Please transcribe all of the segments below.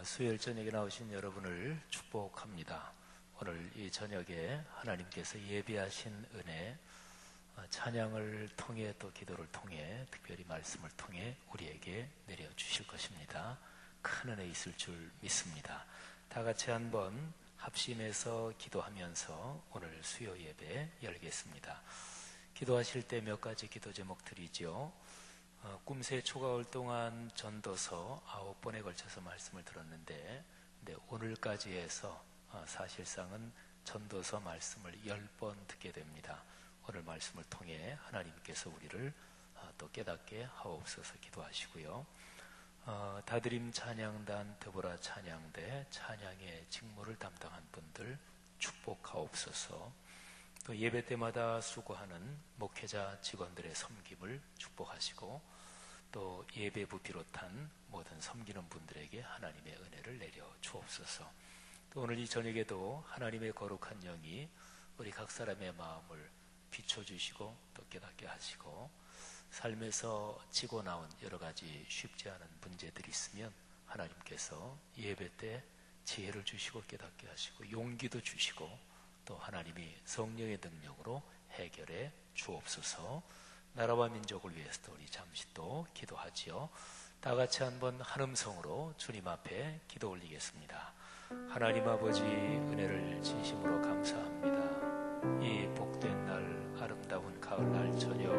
수요일 저녁에 나오신 여러분을 축복합니다. 오늘 이 저녁에 하나님께서 예비하신 은혜, 찬양을 통해 또 기도를 통해 특별히 말씀을 통해 우리에게 내려주실 것입니다. 큰 은혜 있을 줄 믿습니다. 다 같이 한번 합심해서 기도하면서 오늘 수요 예배 열겠습니다. 기도하실 때 몇 가지 기도 제목들이죠. 꿈새 초가을 동안 전도서 9번에 걸쳐서 말씀을 들었는데 오늘까지 해서 사실상은 전도서 말씀을 10번 듣게 됩니다. 오늘 말씀을 통해 하나님께서 우리를 또 깨닫게 하옵소서 기도하시고요. 다드림 찬양단 드보라 찬양대 찬양의 직무를 담당한 분들 축복하옵소서. 또 예배 때마다 수고하는 목회자 직원들의 섬김을 축복하시고 또 예배부 비롯한 모든 섬기는 분들에게 하나님의 은혜를 내려 주옵소서. 또 오늘 이 저녁에도 하나님의 거룩한 영이 우리 각 사람의 마음을 비춰주시고 또 깨닫게 하시고 삶에서 지고 나온 여러 가지 쉽지 않은 문제들이 있으면 하나님께서 예배 때 지혜를 주시고 깨닫게 하시고 용기도 주시고 또 하나님이 성령의 능력으로 해결해 주옵소서. 나라와 민족을 위해서도 우리 잠시 또 기도하지요. 다 같이 한번 한 음성으로 주님 앞에 기도 올리겠습니다. 하나님 아버지, 은혜를 진심으로 감사합니다. 이 복된 날, 아름다운 가을날 저녁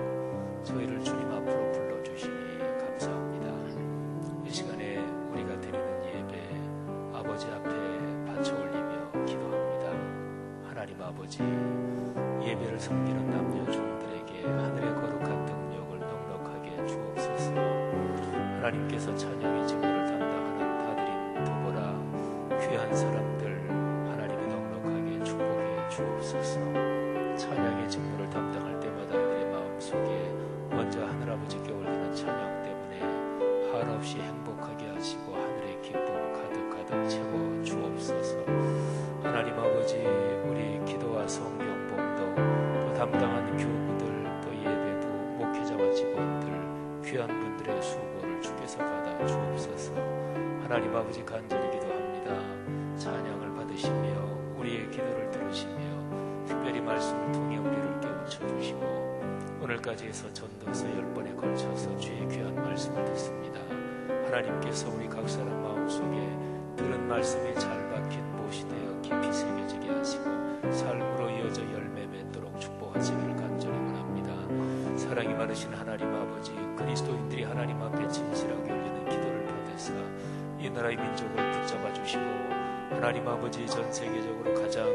저희를 주님 앞으로 불러주시니 감사합니다. 이 시간에 우리가 드리는 예배 아버지 앞에 바쳐 올리며 기도합니다. 하나님 아버지, 예배를 섬기는 남녀 종들에게 하늘의 거룩한 능력을 넉넉하게 주옵소서. 하나님께서 찬양의 직무를 담당하는 다드림 도보라 귀한 사람들 하나님이 넉넉하게 축복해 주옵소서. 찬양의 직무를 담당할 때마다 그의 마음속에 먼저 하늘아버지께 올리는 찬양 때문에 한없이 행복하게 하시고 하늘의 기쁨 가득가득 채워 주옵소서. 하나님 아버지, 우리 기도와 성경 봉독 또 담당하는 교우들 또 예배부 목회자와 직원들 귀한 분들의 수고를 주께서 받아 주옵소서. 하나님 아버지, 간절히 기도합니다. 찬양을 받으시며 우리의 기도를 들으시며 특별히 말씀을 통해 우리를 깨우쳐 주시고 오늘까지 해서 전도서 10번에 걸쳐서 주의 귀한 말씀을 듣습니다. 하나님께서 우리 각 사람 마음속에 들은 말씀이 잘 박힌 못이 되어 깊이 새겨지게 하시고 삶으로 이어져 열매 맺도록 축복하시기를 간절히 원합니다. 사랑이 많으신 하나님 아버지, 그리스도인들이 하나님 앞에 진실하게 올리는 기도를 받으사 이 나라의 민족을 붙잡아 주시고 하나님 아버지, 전 세계적으로 가장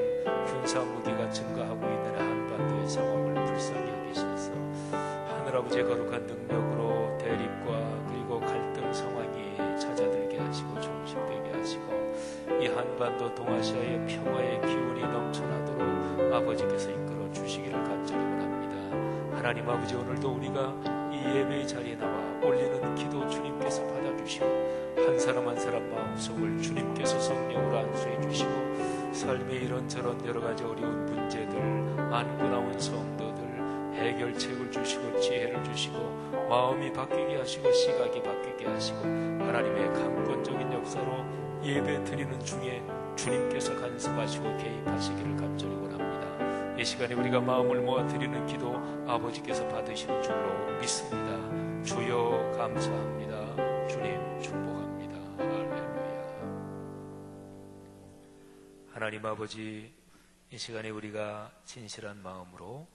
군사 무기가 증가하고 있는 한반도의 상황을 불쌍히 여기셔서 하늘아버지의 거룩한 능력으로 대립과 그리고 갈등 상황이 찾아들게 하시고 종식되게 하시고 이 한반도 동아시아의 평화의 기운이 넘쳐나도록 아버지께서 이끌어 주시기를 간절히 원합니다. 하나님 아버지, 오늘도 우리가 이 예배의 자리에 나와 올리는 기도 주님께서 받아주시고 한 사람 한 사람 마음속을 주님께서 성령으로 안수해 주시고 삶의 이런저런 여러 가지 어려운 문제들, 안고 나온 성도들 해결책을 주시고 지혜를 주시고 마음이 바뀌게 하시고 시각이 바뀌게 하시고 하나님의 강권적인 역사로 예배 드리는 중에 주님께서 간섭하시고 개입하시기를 간절히 원합니다. 이 시간에 우리가 마음을 모아 드리는 기도 아버지께서 받으시는 줄로 믿습니다. 주여 감사합니다. 주님 축복합니다. 할렐루야. 하나님 아버지, 이 시간에 우리가 진실한 마음으로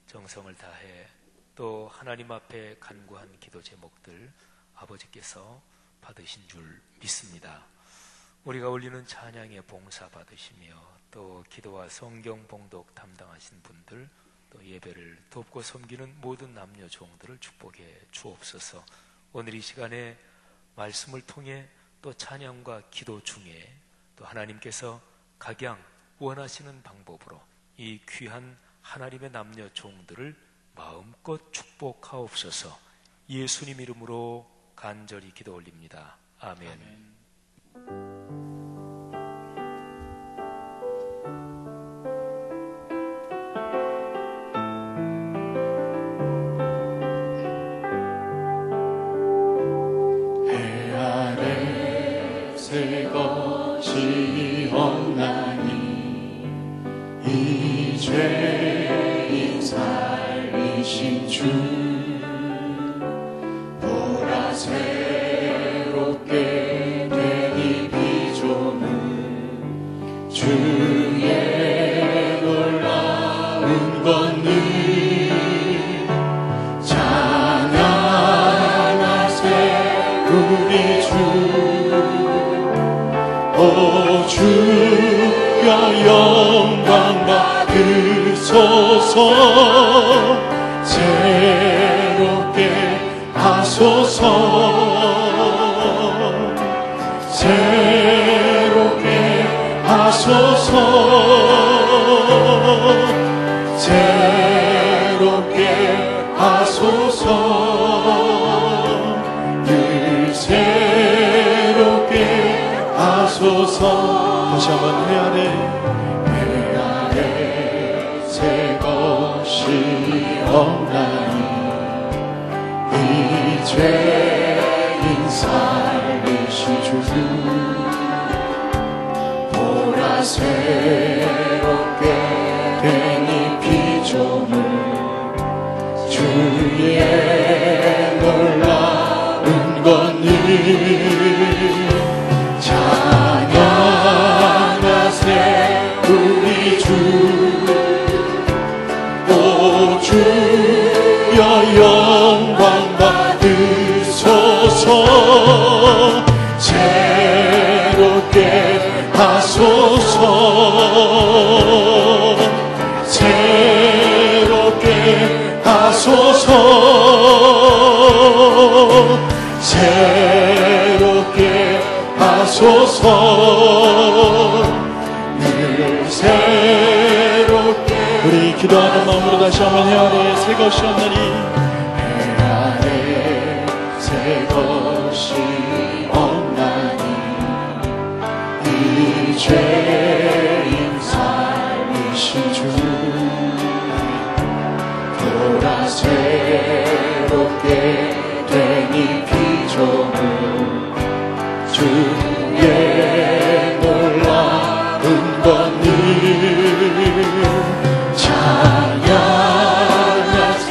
정성을 다해 또 하나님 앞에 간구한 기도 제목들 아버지께서 받으신 줄 믿습니다. 우리가 올리는 찬양에 봉사 받으시며 또 기도와 성경 봉독 담당하신 분들 또 예배를 돕고 섬기는 모든 남녀 종들을 축복해 주옵소서. 오늘 이 시간에 말씀을 통해 또 찬양과 기도 중에 또 하나님께서 각양 원하시는 방법으로 이 귀한 하나님의 남녀 종들을 마음껏 축복하옵소서. 예수님 이름으로 간절히 기도 올립니다. 아멘. 해 아래 새거 이 죄인 살리신 주 보라 새롭게 된 이 비조는 주의 놀라운 권능 찬양하세 우리 주 오 주여 영광 받으소서 새롭게 하소서 새롭게 하소서 새롭게 하소서 늘 새롭게 하소서 다시 한번 해 아래 새 것이 없나니 이 죄인 살리신 주 보라 새롭게 된 이 피조물 주의 놀라운 권능 찬양하세 우리 주 오 주여 영광 받으소서 새롭게 하소서 새롭게 하소서 새롭게 하소서 늘 새롭게 우리 기도하는 마음으로 다시 한번 해 아래 새 것이 없나니 해 아래 새 것이 없나니 이 죄인 살리신 주 보라 새롭게 된 이 피조물 주의 놀라운 권능 찬양하세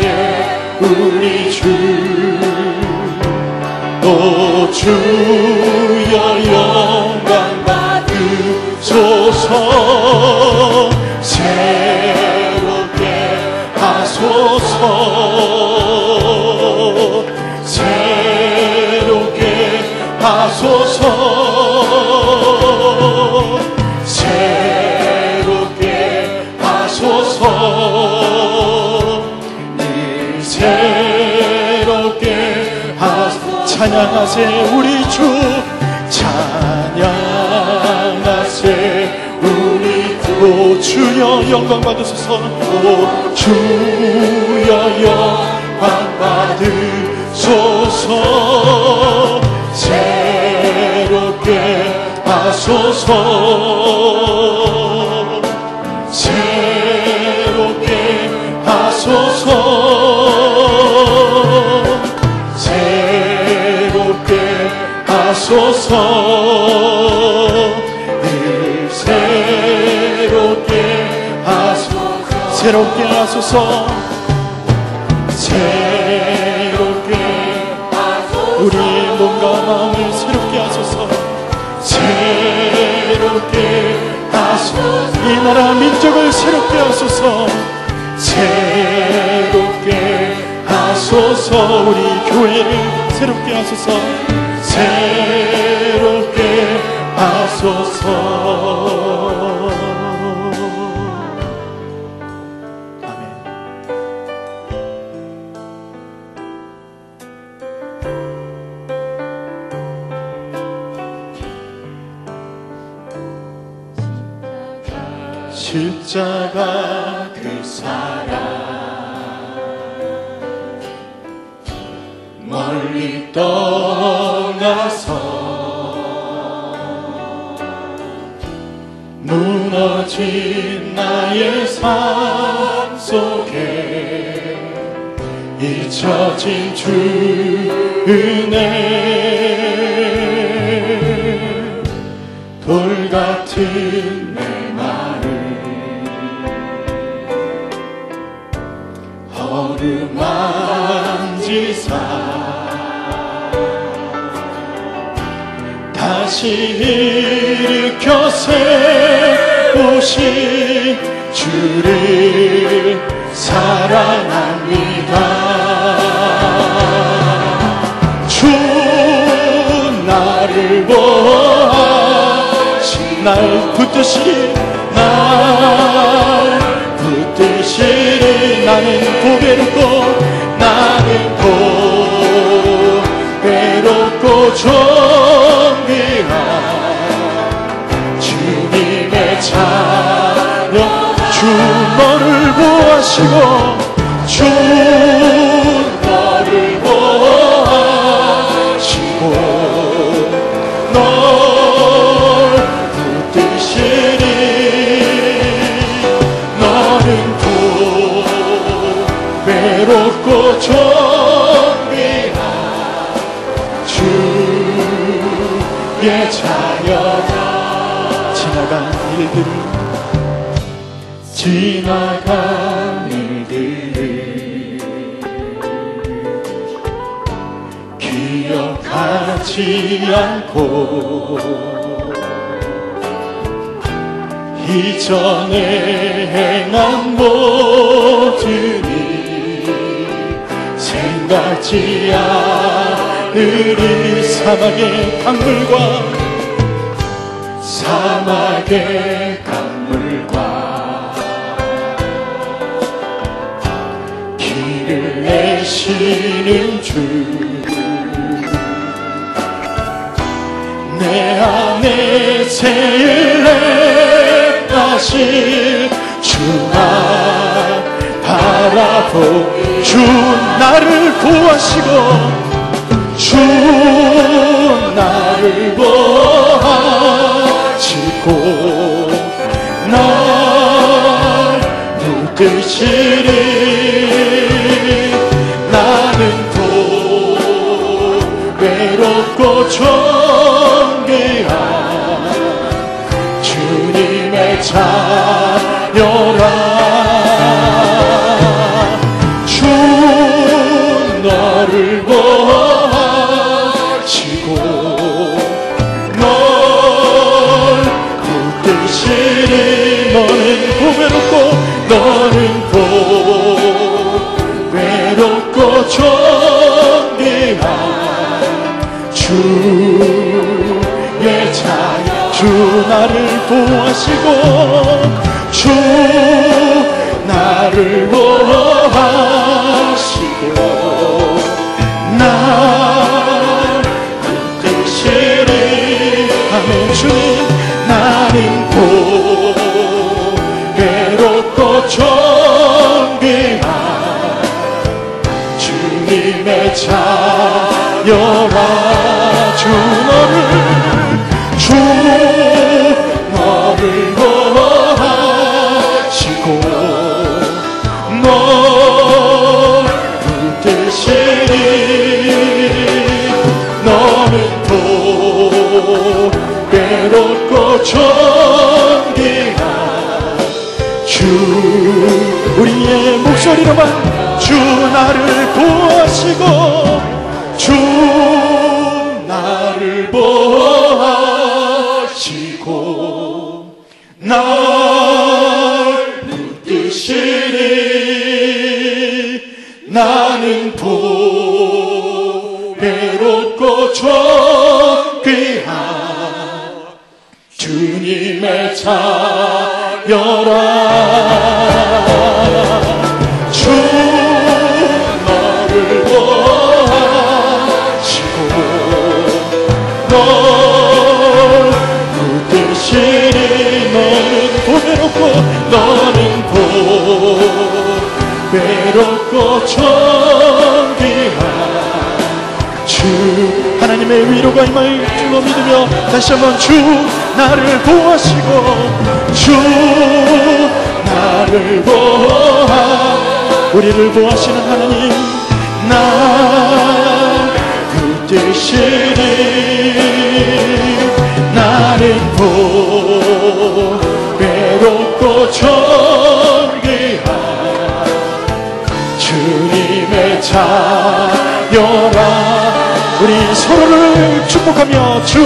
우리 주 오 주여 영광 받으소서 새롭게 하소서 새롭게 하소서 새롭게 하소서 늘 새롭게 하소서 찬양하세 우리 주 찬양하세 우리 오 주여 영광 받으소서 오 주여 영광 받으소서 새롭게 하소서 새롭게 하소서 새롭게 하소서 늘 새롭게 하소서 새롭게 하소서 새롭게 우리 몸과 마음을 새롭게 하소서 새롭게 하소서 이 나라 민족을 새롭게 하소서 새롭게 하소서 우리 교회를 새롭게 하소서 새롭게 하소서 십자가 그 사랑 멀리 떠나서 무너진 나의 삶 속에 잊혀진 주 은혜 돌 같은 내 말을 만지사 다시 일으켜 세우신 주를 사랑합니다. 주 나를 보아시 날 붙드시리 나는 고배롭고 존귀한 주님의 자녀 주 너를 보아시고 주 너를 보아시고 널 붙드시리 너는 외롭고 존귀한 주의 자녀다. 지나간 일들을 기억하지 않고 이전에 행한 모든 일 생각지 않으리. 사막의 강물과 길을 내시는 주 내 안에 새를 내다실 주만 바라보 주 나를 구하시고 주 나를 보아시고 날 붙드시리 나는 또 외롭고 존귀한 주님의 자녀라. 주 너를 보아시고 널 붙드시리 너는 고배롭고 외롭고 존귀한 주의 자녀 주 나를 보아시고 주 나를 보아시고 날 붙드시리 아멘. 주님 나는 외롭고 존귀한 주님의 자녀라. 주 너를 보아시고 널 붙드시리 너는 또 외롭고 존귀한 주 우리의 목소리로만 주 나를 보아시고 주 나를 보아시고 날 붙드시리 나는 외롭고 존귀한 주님의 자녀라. 주 너를 보아시고 널 붙드시리 너는 외롭고 존귀한 주 하나님의 위로가 임할 줄로 믿으며 다시 한번 주 나를 보아시고 주 나를 보아 우리를 보아시는 하나님 날 붙드시리 나는 외롭고 존귀한 주님 자녀라. 우리 서로를 축복하며 주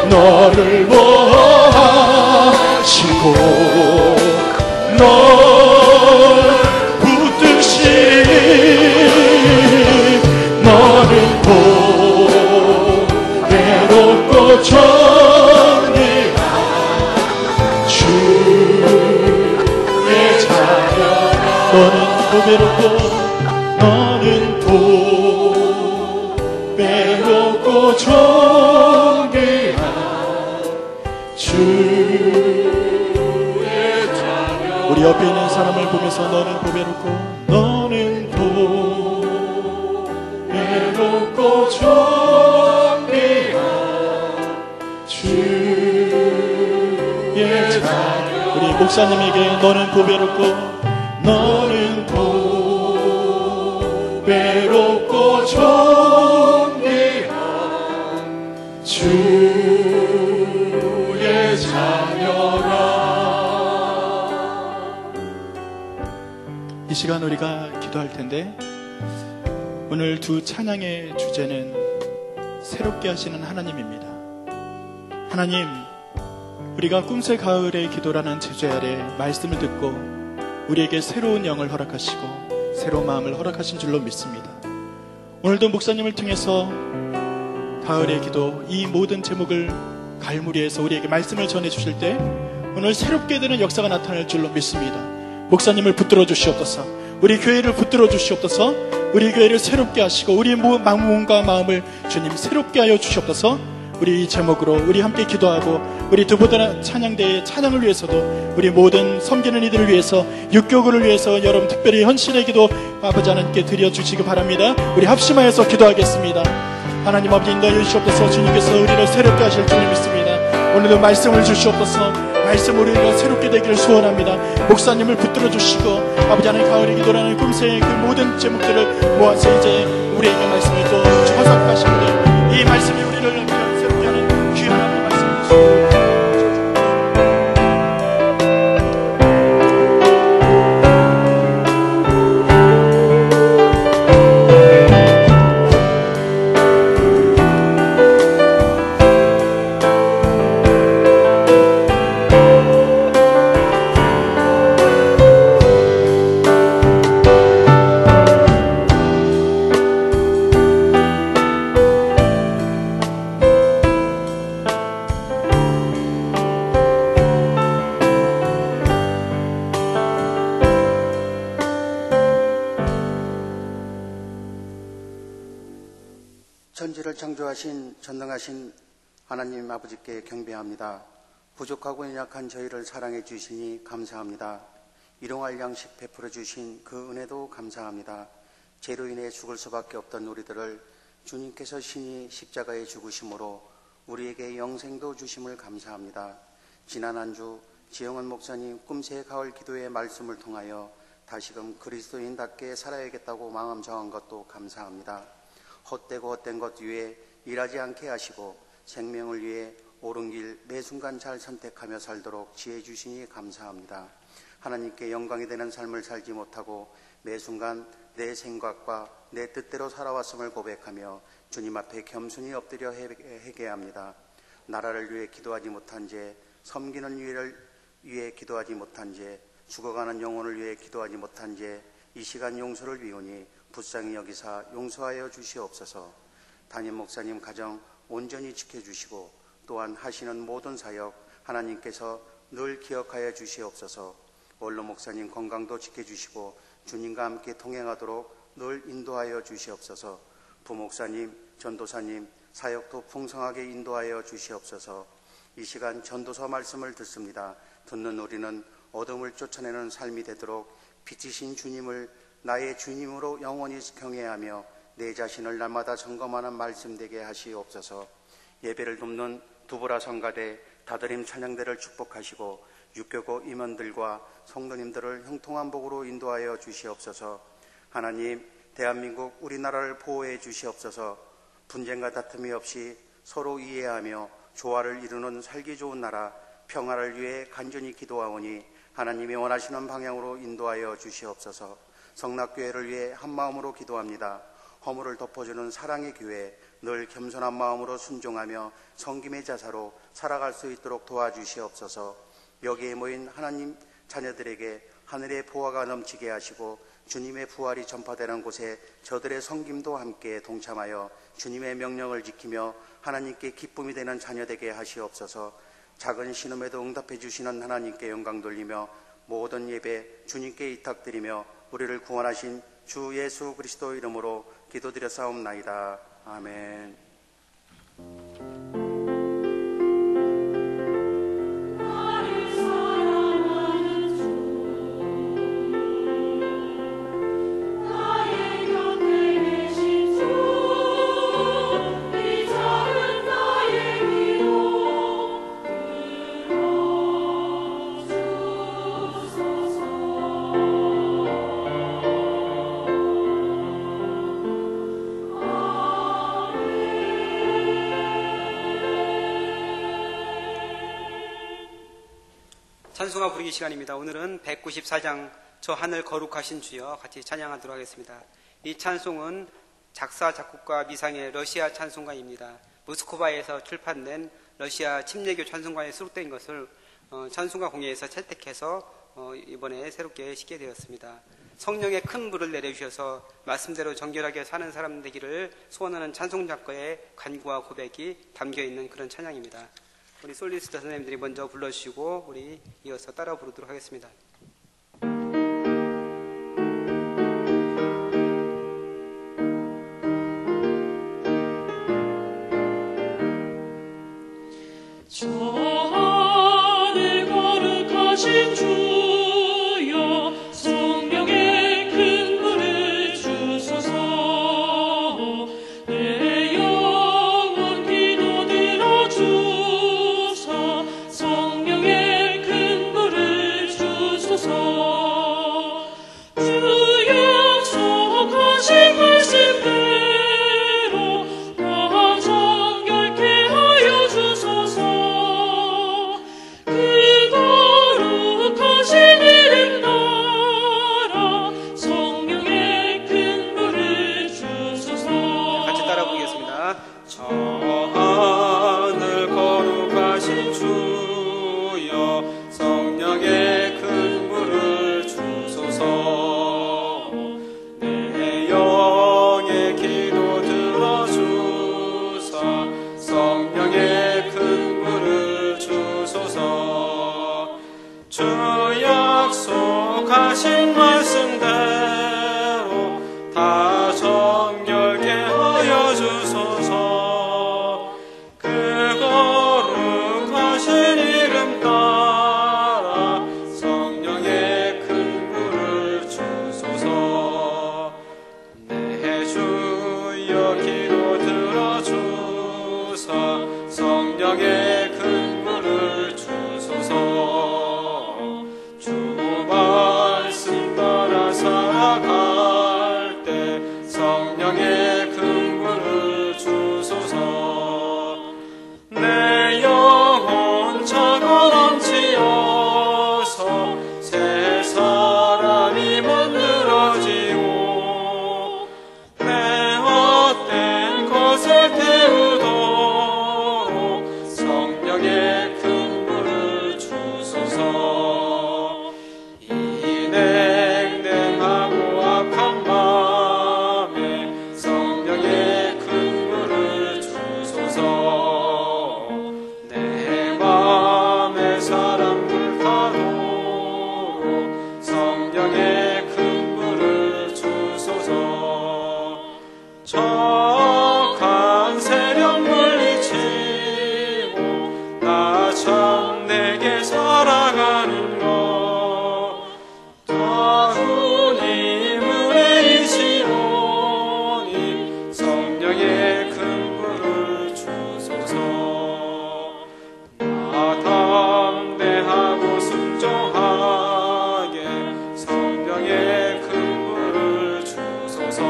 너를 보아시고 널 붙드시 너는 보배롭고 정의한 주의 자녀라. 너는 보배롭고 너는 보배롭고 존귀한 주의 자녀. 우리 옆에 있는 사람을 보면서 너는 보배롭고 너는 보배롭고 존귀한 주의 자녀. 우리 목사님에게 너는 보배롭고 너는 보배롭고 존귀한 주의 자녀라. 이 시간 우리가 기도할 텐데, 오늘 두 찬양의 주제는 새롭게 하시는 하나님입니다. 하나님, 우리가 꿈새 가을의 기도라는 제재 아래 말씀을 듣고 우리에게 새로운 영을 허락하시고 새로운 마음을 허락하신 줄로 믿습니다. 오늘도 목사님을 통해서 가을의 기도, 이 모든 제목을 갈무리해서 우리에게 말씀을 전해주실 때 오늘 새롭게 되는 역사가 나타날 줄로 믿습니다. 목사님을 붙들어 주시옵소서. 우리 교회를 붙들어 주시옵소서. 우리 교회를 새롭게 하시고 우리 몸과 마음을 주님 새롭게 하여 주시옵소서. 우리 이 제목으로 우리 함께 기도하고 우리 두보다 찬양대의 찬양을 위해서도 우리 모든 섬기는 이들을 위해서 육교구를 위해서 여러분 특별히 헌신의 기도 아버지 하나님께 드려주시기 바랍니다. 우리 합심하여서 기도하겠습니다. 하나님 아버지 인도하여 주시옵소서. 주님께서 우리를 새롭게 하실 줄 믿습니다. 오늘도 말씀을 주시옵소서. 말씀 우리가 새롭게 되기를 소원합니다. 목사님을 붙들어 주시고 아버지 하나님 가을의 기도라는 꿈새의 그 모든 제목들을 모아서 이제 우리에게 말씀을 또 허락하시는데 이 말씀이 우리를 새롭게 하는 귀한 하나님의 말씀을 주시옵소서. 천지를 창조하신 전능하신 하나님 아버지께 경배합니다. 부족하고 연약한 저희를 사랑해 주시니 감사합니다. 일용할 양식 베풀어 주신 그 은혜도 감사합니다. 죄로 인해 죽을 수밖에 없던 우리들을 주님께서 신이 십자가에 죽으심으로 우리에게 영생도 주심을 감사합니다. 지난 한 주 지영은 목사님 꿈새 가을 기도의 말씀을 통하여 다시금 그리스도인답게 살아야겠다고 마음 정한 것도 감사합니다. 헛되고 헛된 것 위에 일하지 않게 하시고 생명을 위해 옳은 길 매 순간 잘 선택하며 살도록 지혜 주시니 감사합니다. 하나님께 영광이 되는 삶을 살지 못하고 매 순간 내 생각과 내 뜻대로 살아왔음을 고백하며 주님 앞에 겸손히 엎드려 회개합니다. 나라를 위해 기도하지 못한 죄, 섬기는 일을 위해 기도하지 못한 죄, 죽어가는 영혼을 위해 기도하지 못한 죄, 이 시간 용서를 비우니 불쌍히 여기사 용서하여 주시옵소서. 담임 목사님 가정 온전히 지켜주시고 또한 하시는 모든 사역 하나님께서 늘 기억하여 주시옵소서. 원로 목사님 건강도 지켜주시고 주님과 함께 동행하도록 늘 인도하여 주시옵소서. 부목사님, 전도사님 사역도 풍성하게 인도하여 주시옵소서. 이 시간 전도서 말씀을 듣습니다. 듣는 우리는 어둠을 쫓아내는 삶이 되도록 빛이신 주님을 나의 주님으로 영원히 경외하며 내 자신을 날마다 점검하는 말씀 되게 하시옵소서. 예배를 돕는 두보라 성가대 다드림 찬양대를 축복하시고 육교고 임원들과 성도님들을 형통한 복으로 인도하여 주시옵소서. 하나님, 대한민국 우리나라를 보호해 주시옵소서. 분쟁과 다툼이 없이 서로 이해하며 조화를 이루는 살기 좋은 나라 평화를 위해 간절히 기도하오니 하나님이 원하시는 방향으로 인도하여 주시옵소서. 성락교회를 위해 한마음으로 기도합니다. 허물을 덮어주는 사랑의 교회, 늘 겸손한 마음으로 순종하며 섬김의 자사로 살아갈 수 있도록 도와주시옵소서. 여기에 모인 하나님 자녀들에게 하늘의 보화가 넘치게 하시고 주님의 부활이 전파되는 곳에 저들의 섬김도 함께 동참하여 주님의 명령을 지키며 하나님께 기쁨이 되는 자녀 되게 하시옵소서. 작은 신음에도 응답해 주시는 하나님께 영광 돌리며 모든 예배 주님께 위탁드리며 우리를 구원하신 주 예수 그리스도 이름으로 기도드렸사옵나이다. 아멘. 찬송가 부르기 시간입니다. 오늘은 194장 저 하늘 거룩하신 주여 같이 찬양하도록 하겠습니다. 이 찬송은 작사 작곡가 미상의 러시아 찬송가입니다. 모스크바에서 출판된 러시아 침례교 찬송가에 수록된 것을 찬송가 공예에서 채택해서 이번에 새롭게 싣게 되었습니다. 성령의 큰 불을 내려주셔서 말씀대로 정결하게 사는 사람 되기를 소원하는 찬송 작가의 간구와 고백이 담겨있는 그런 찬양입니다. 우리 솔리스트 선생님들이 먼저 불러주시고 우리 이어서 따라 부르도록 하겠습니다. 저 하늘 거룩하신 주여 성령의 큰 불을 주소서. 내 영혼 기도 들어주사 성령의 큰 불을 주소서. 주 약속하신 말씀대로 다 정결케 하여 주소서. 그 거룩하신 이름 따라 성령의 큰 불을 주소서. 같이 따라 부르겠습니다. 저 하늘 거룩하신 주여 성령의 큰 불을 주소서. 내 영의 기도 들어주사 성령의 큰 불을 주소서. 주 약속하신 말씀대로 다 정결케 하여 주소서. 그 거룩하신 이름 따라 성령의 큰 불을 주소서. 내 주여 기도 들어주사 성령의 큰 불을 주소서. 주 말씀 따라 살아갈 때 성령의 큰 불을 주소서. 내 영혼 차고 넘치어서 새 사람이 만들어지고 내 헛된 것을 태우도록 성령의 큰 불을 주소서. 이 냉랭하고 악한 마음에 성령의 큰 불을 주소서. 내 마음에 사람 불타도록 성령의 큰 불을 주소서. 적한 세력 물리치고 나 참되게 살아가는 것 다 주님의 이시오니 성령의 큰 불을 주소서. 나 담대하고 순종하게 성령의 큰 불을 주소서.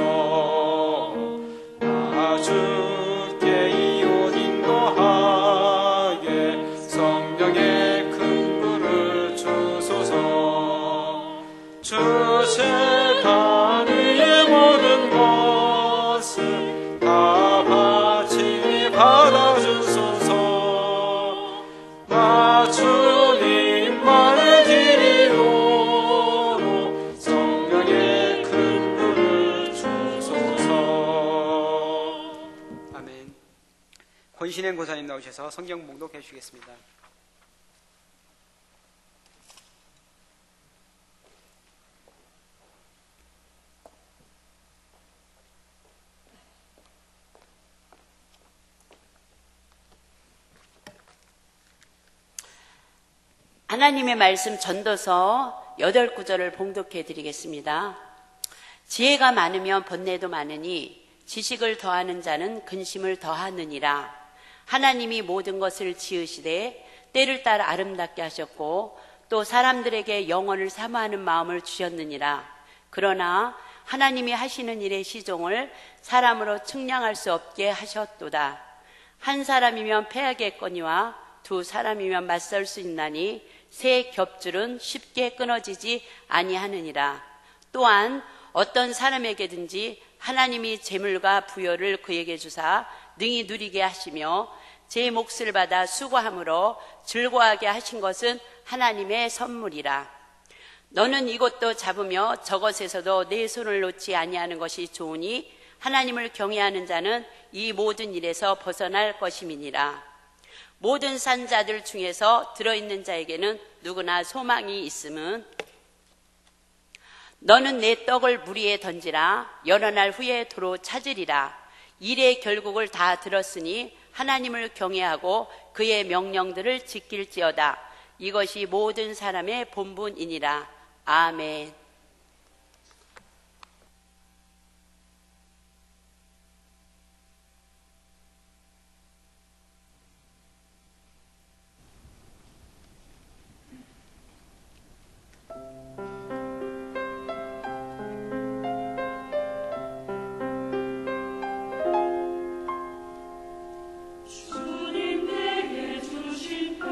나 주께 이웃 인도하게 성령의 큰 불을 주소서. 주세 다 권신행 고사님 나오셔서 성경 봉독해 주시겠습니다. 하나님의 말씀 전도서 8구절을 봉독해 드리겠습니다. 지혜가 많으면 번뇌도 많으니 지식을 더하는 자는 근심을 더하느니라. 하나님이 모든 것을 지으시되 때를 따라 아름답게 하셨고 또 사람들에게 영원을 사모하는 마음을 주셨느니라. 그러나 하나님이 하시는 일의 시종을 사람으로 측량할 수 없게 하셨도다. 한 사람이면 패하겠거니와 두 사람이면 맞설 수 있나니 새 겹줄은 쉽게 끊어지지 아니하느니라. 또한 어떤 사람에게든지 하나님이 재물과 부여를 그에게 주사 능히 누리게 하시며 제 몫을 받아 수고함으로 즐거워하게 하신 것은 하나님의 선물이라. 너는 이것도 잡으며 저것에서도 내 손을 놓지 아니하는 것이 좋으니 하나님을 경외하는 자는 이 모든 일에서 벗어날 것임이니라. 모든 산자들 중에서 들어있는 자에게는 누구나 소망이 있음은 너는 내 떡을 물 위에 던지라. 여러 날 후에 도로 찾으리라. 일의 결국을 다 들었으니 하나님을 경외하고 그의 명령들을 지킬지어다. 이것이 모든 사람의 본분이니라. 아멘. 주님 내게 주신 것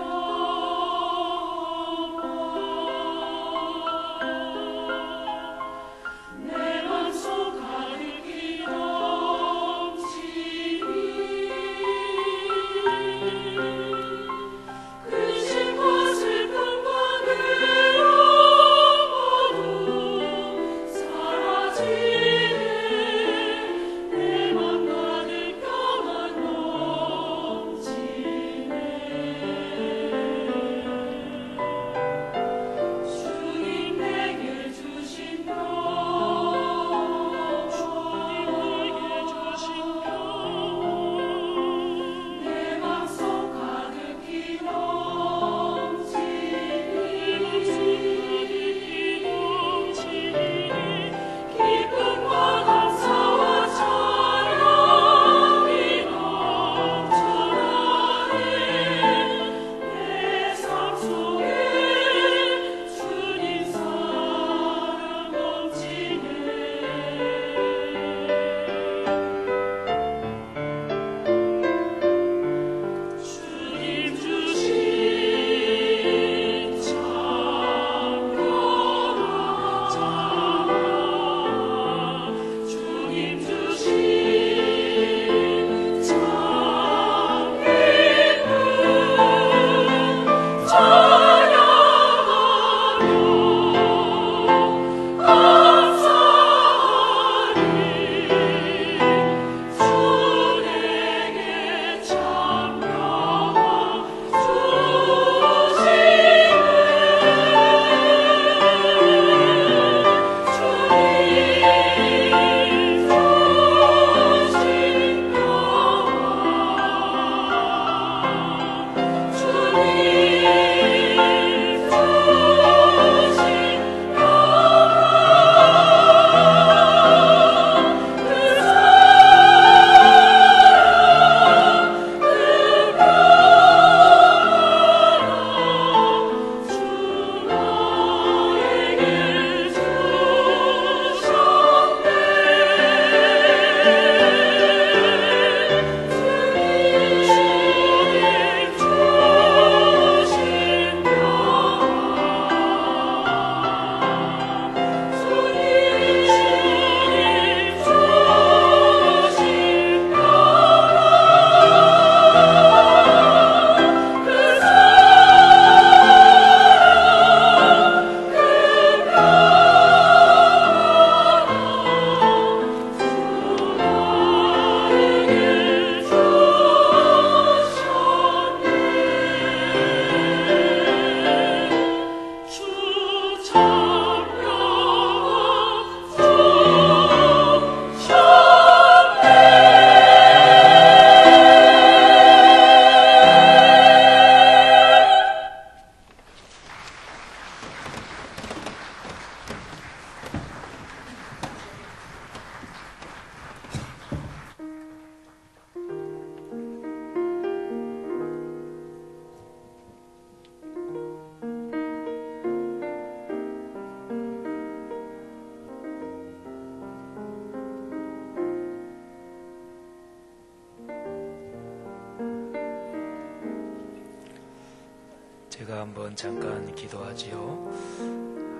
제가 한번 잠깐 기도하지요.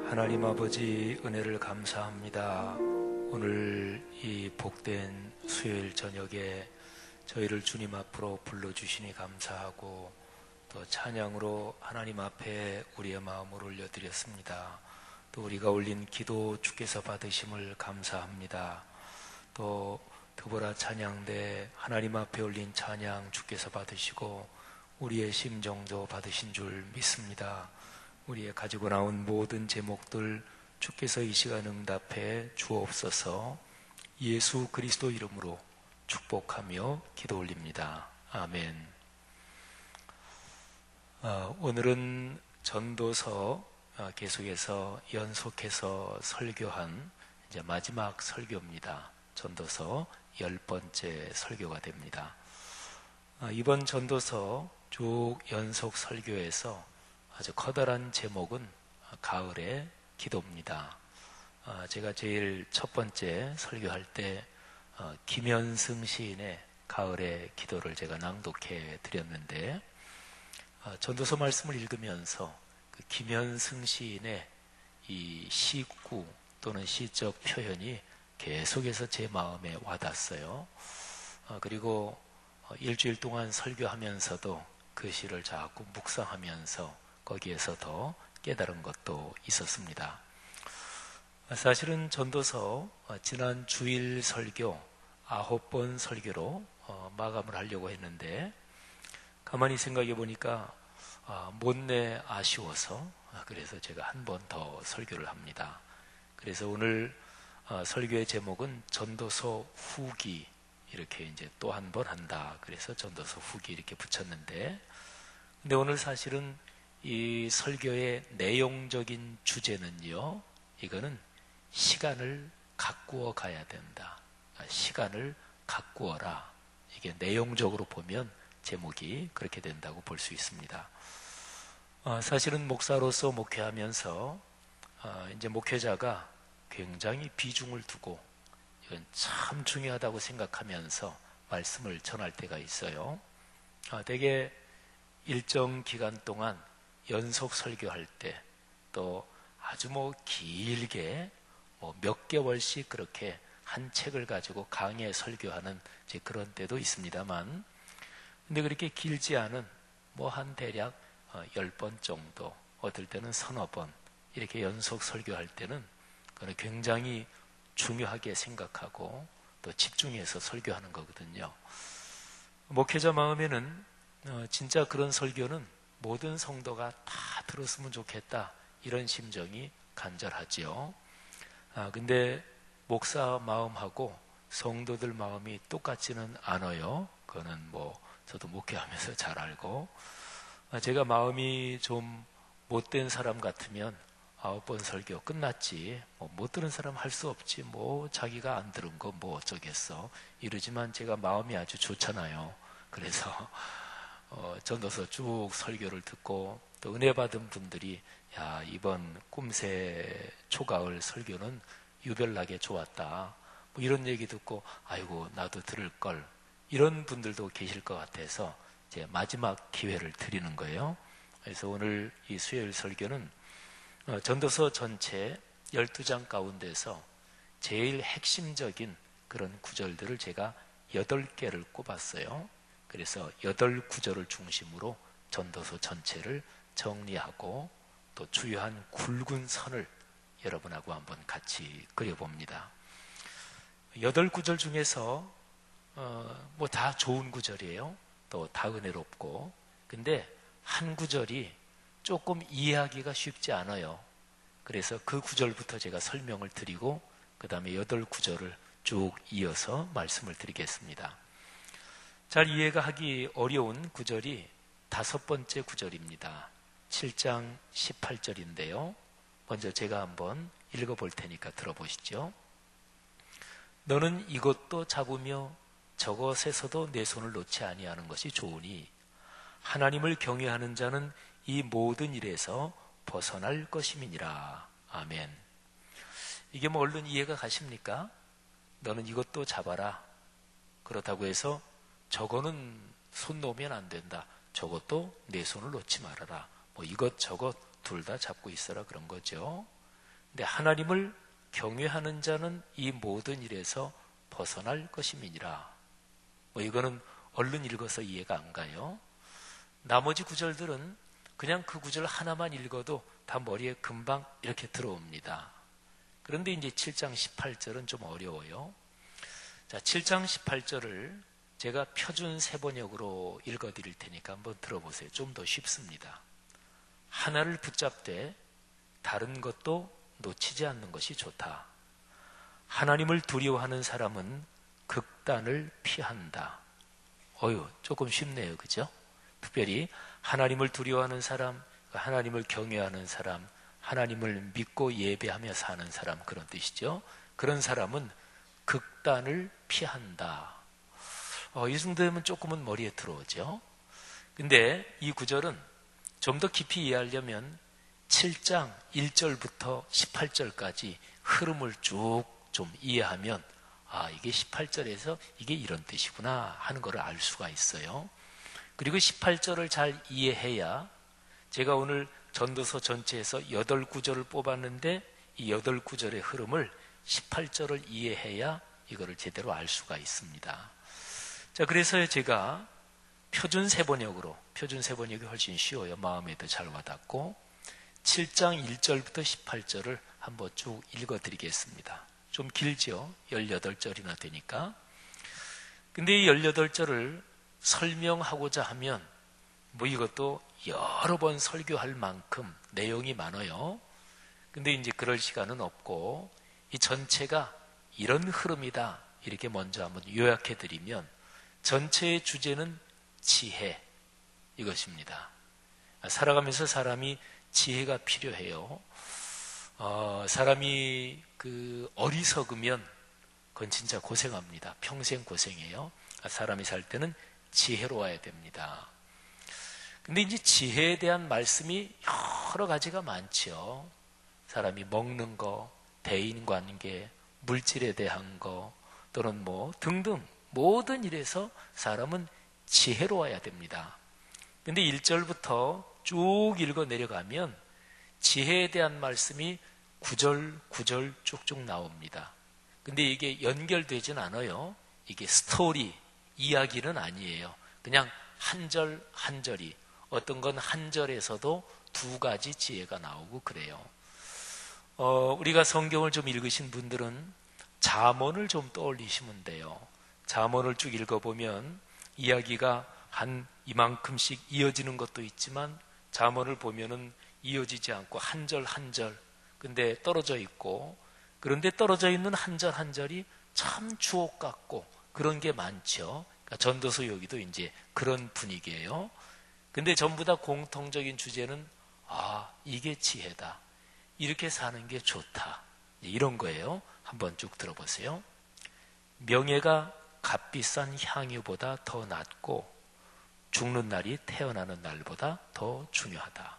하나님 아버지, 은혜를 감사합니다. 오늘 이 복된 수요일 저녁에 저희를 주님 앞으로 불러주시니 감사하고, 또 찬양으로 하나님 앞에 우리의 마음을 올려드렸습니다. 또 우리가 올린 기도 주께서 받으심을 감사합니다. 또 드보라 찬양대 하나님 앞에 올린 찬양 주께서 받으시고 우리의 심정도 받으신 줄 믿습니다. 우리의 가지고 나온 모든 제목들 주께서 이 시간 응답해 주옵소서. 예수 그리스도 이름으로 축복하며 기도 올립니다. 아멘. 오늘은 전도서 계속해서 연속해서 설교한 이제 마지막 설교입니다. 전도서 10번째 설교가 됩니다. 이번 전도서 쭉 연속 설교에서 아주 커다란 제목은 가을의 기도입니다. 제가 제일 첫 번째 설교할 때 김현승 시인의 가을의 기도를 제가 낭독해 드렸는데, 전도서 말씀을 읽으면서 그 김현승 시인의 이 시구 또는 시적 표현이 계속해서 제 마음에 와닿았어요. 그리고 일주일 동안 설교하면서도 그 시를 자꾸 묵상하면서 거기에서 더 깨달은 것도 있었습니다. 사실은 전도서 지난 주일 설교 9번 설교로 마감을 하려고 했는데, 가만히 생각해 보니까 못내 아쉬워서 그래서 제가 한 번 더 설교를 합니다. 그래서 오늘 설교의 제목은 전도서 후기, 이렇게 이제 또 한 번 한다. 그래서 전도서 후기 이렇게 붙였는데, 근데 오늘 사실은 이 설교의 내용적인 주제는요, 이거는 시간을 가꾸어 가야 된다. 시간을 가꾸어라. 이게 내용적으로 보면 제목이 그렇게 된다고 볼 수 있습니다. 사실은 목사로서 목회하면서 이제 목회자가 굉장히 비중을 두고 이건 참 중요하다고 생각하면서 말씀을 전할 때가 있어요. 대개 일정 기간 동안 연속 설교할 때, 또 아주 길게 몇 개월씩 그렇게 한 책을 가지고 강의 설교하는 그런 때도 있습니다만, 근데 그렇게 길지 않은 한 대략 10번 정도, 어떨 때는 서너 번 이렇게 연속 설교할 때는 그건 굉장히 중요하게 생각하고 또 집중해서 설교하는 거거든요. 목회자 마음에는 진짜 그런 설교는 모든 성도가 다 들었으면 좋겠다, 이런 심정이 간절하지요. 근데 목사 마음하고 성도들 마음이 똑같지는 않아요. 그거는 저도 목회하면서 잘 알고, 제가 마음이 좀 못된 사람 같으면 9번 설교 끝났지, 못 들은 사람 할 수 없지, 자기가 안 들은 거 어쩌겠어 이러지만 제가 마음이 아주 좋잖아요. 그래서 전도서 쭉 설교를 듣고, 또 은혜 받은 분들이 야, 이번 꿈새 초가을 설교는 유별나게 좋았다, 이런 얘기 듣고 아이고 나도 들을 걸, 이런 분들도 계실 것 같아서 이제 마지막 기회를 드리는 거예요. 그래서 오늘 이 수요일 설교는 전도서 전체 12장 가운데서 제일 핵심적인 그런 구절들을 제가 8개를 꼽았어요. 그래서 8구절을 중심으로 전도서 전체를 정리하고 또 주요한 굵은 선을 여러분하고 한번 같이 그려봅니다. 8구절 중에서 다 좋은 구절이에요. 또 다 은혜롭고, 근데 한 구절이 조금 이해하기가 쉽지 않아요. 그래서 그 구절부터 제가 설명을 드리고 그 다음에 8구절을 쭉 이어서 말씀을 드리겠습니다. 잘 이해가 하기 어려운 구절이 5번째 구절입니다. 7장 18절인데요. 먼저 제가 한번 읽어볼 테니까 들어보시죠. 너는 이것도 잡으며 저것에서도 내 손을 놓지 아니하는 것이 좋으니 하나님을 경외하는 자는 이 모든 일에서 벗어날 것임이니라. 아멘. 이게 얼른 이해가 가십니까? 너는 이것도 잡아라. 그렇다고 해서 저거는 손 놓으면 안 된다, 저것도 내 손을 놓지 말아라, 뭐 이것저것 둘 다 잡고 있어라 그런 거죠. 근데 하나님을 경외하는 자는 이 모든 일에서 벗어날 것임이니라. 뭐 이거는 얼른 읽어서 이해가 안 가요. 나머지 구절들은 그냥 그 구절 하나만 읽어도 다 머리에 금방 이렇게 들어옵니다. 그런데 이제 7장 18절은 좀 어려워요. 자, 7장 18절을 제가 표준 세번역으로 읽어드릴 테니까 한번 들어보세요. 좀 더 쉽습니다. 하나를 붙잡되 다른 것도 놓치지 않는 것이 좋다. 하나님을 두려워하는 사람은 극단을 피한다. 조금 쉽네요. 그죠? 특별히 하나님을 두려워하는 사람, 하나님을 경외하는 사람, 하나님을 믿고 예배하며 사는 사람, 그런 뜻이죠. 그런 사람은 극단을 피한다. 이 정도 되면 조금은 머리에 들어오죠. 근데 이 구절은 좀 더 깊이 이해하려면 7장 1절부터 18절까지 흐름을 쭉 좀 이해하면 이게 18절에서 이게 이런 뜻이구나 하는 것을 알 수가 있어요. 그리고 18절을 잘 이해해야, 제가 오늘 전도서 전체에서 8구절을 뽑았는데 이 8구절의 흐름을 18절을 이해해야 이거를 제대로 알 수가 있습니다. 자, 그래서 제가 표준 세번역이 훨씬 쉬워요. 마음에도 잘 와닿고 7장 1절부터 18절을 한번 쭉 읽어드리겠습니다. 좀 길죠? 18절이나 되니까. 근데 이 18절을 설명하고자 하면 뭐 이것도 여러 번 설교할 만큼 내용이 많아요. 근데 이제 그럴 시간은 없고 이 전체가 이런 흐름이다 이렇게 먼저 한번 요약해드리면, 전체의 주제는 지혜, 이것입니다. 살아가면서 사람이 지혜가 필요해요. 사람이 어리석으면 그건 진짜 고생합니다. 평생 고생해요. 사람이 살 때는 지혜로워야 됩니다. 근데 이제 지혜에 대한 말씀이 여러 가지가 많죠. 사람이 먹는 거, 대인관계, 물질에 대한 거, 또는 뭐 등등 모든 일에서 사람은 지혜로워야 됩니다. 근데 1절부터 쭉 읽어 내려가면 지혜에 대한 말씀이 구절 쭉쭉 나옵니다. 근데 이게 연결되진 않아요. 이게 스토리, 이야기는 아니에요. 그냥 한 절 한 절이, 어떤 건 한 절에서도 두 가지 지혜가 나오고 그래요. 우리가 성경을 좀 읽으신 분들은 잠언을 좀 떠올리시면 돼요. 잠언을 쭉 읽어보면 이야기가 한 이만큼씩 이어지는 것도 있지만, 잠언을 보면은 이어지지 않고 한 절 한 절, 근데 떨어져 있고, 그런데 떨어져 있는 한 절 한 절이 참 주옥 같고 그런 게 많죠. 그러니까 전도서 여기도 이제 그런 분위기예요. 근데 전부 다 공통적인 주제는 이게 지혜다, 이렇게 사는 게 좋다, 이런 거예요. 한번 쭉 들어보세요. 명예가 값비싼 향유보다 더 낫고 죽는 날이 태어나는 날보다 더 중요하다.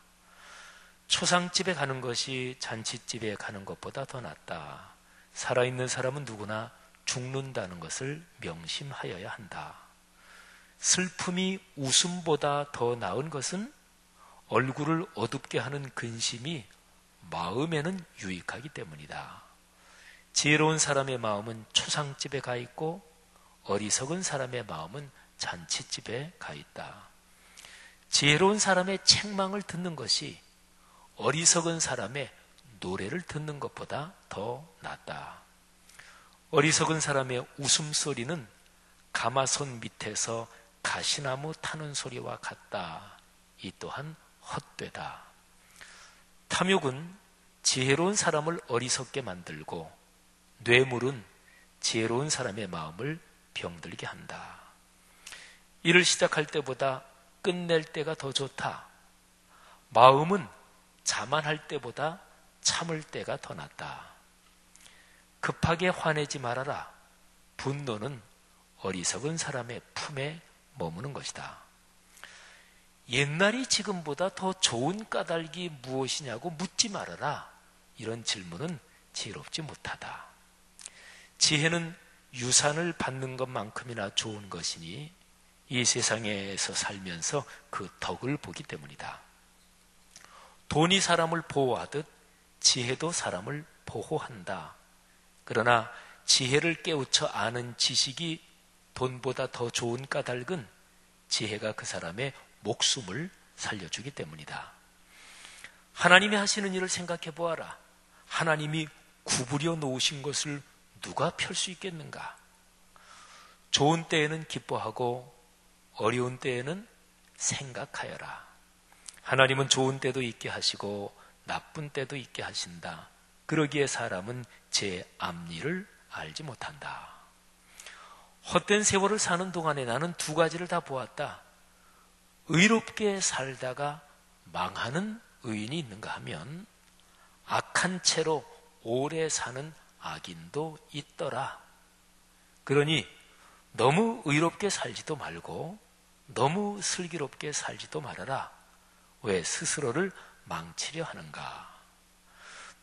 초상집에 가는 것이 잔치집에 가는 것보다 더 낫다. 살아있는 사람은 누구나 죽는다는 것을 명심하여야 한다. 슬픔이 웃음보다 더 나은 것은 얼굴을 어둡게 하는 근심이 마음에는 유익하기 때문이다. 지혜로운 사람의 마음은 초상집에 가 있고 어리석은 사람의 마음은 잔치집에 가 있다. 지혜로운 사람의 책망을 듣는 것이 어리석은 사람의 노래를 듣는 것보다 더 낫다. 어리석은 사람의 웃음소리는 가마손 밑에서 가시나무 타는 소리와 같다. 이 또한 헛되다. 탐욕은 지혜로운 사람을 어리석게 만들고 뇌물은 지혜로운 사람의 마음을 병들게 한다. 일을 시작할 때보다 끝낼 때가 더 좋다. 마음은 자만할 때보다 참을 때가 더 낫다. 급하게 화내지 말아라. 분노는 어리석은 사람의 품에 머무는 것이다. 옛날이 지금보다 더 좋은 까닭이 무엇이냐고 묻지 말아라. 이런 질문은 지혜롭지 못하다. 지혜는 유산을 받는 것만큼이나 좋은 것이니 이 세상에서 살면서 그 덕을 보기 때문이다. 돈이 사람을 보호하듯 지혜도 사람을 보호한다. 그러나 지혜를 깨우쳐 아는 지식이 돈보다 더 좋은 까닭은 지혜가 그 사람의 목숨을 살려주기 때문이다. 하나님이 하시는 일을 생각해 보아라. 하나님이 구부려 놓으신 것을 누가 펼 수 있겠는가? 좋은 때에는 기뻐하고 어려운 때에는 생각하여라. 하나님은 좋은 때도 있게 하시고 나쁜 때도 있게 하신다. 그러기에 사람은 제 앞일을 알지 못한다. 헛된 세월을 사는 동안에 나는 두 가지를 다 보았다. 의롭게 살다가 망하는 의인이 있는가 하면 악한 채로 오래 사는 악인도 있더라. 그러니 너무 의롭게 살지도 말고 너무 슬기롭게 살지도 말아라. 왜 스스로를 망치려 하는가?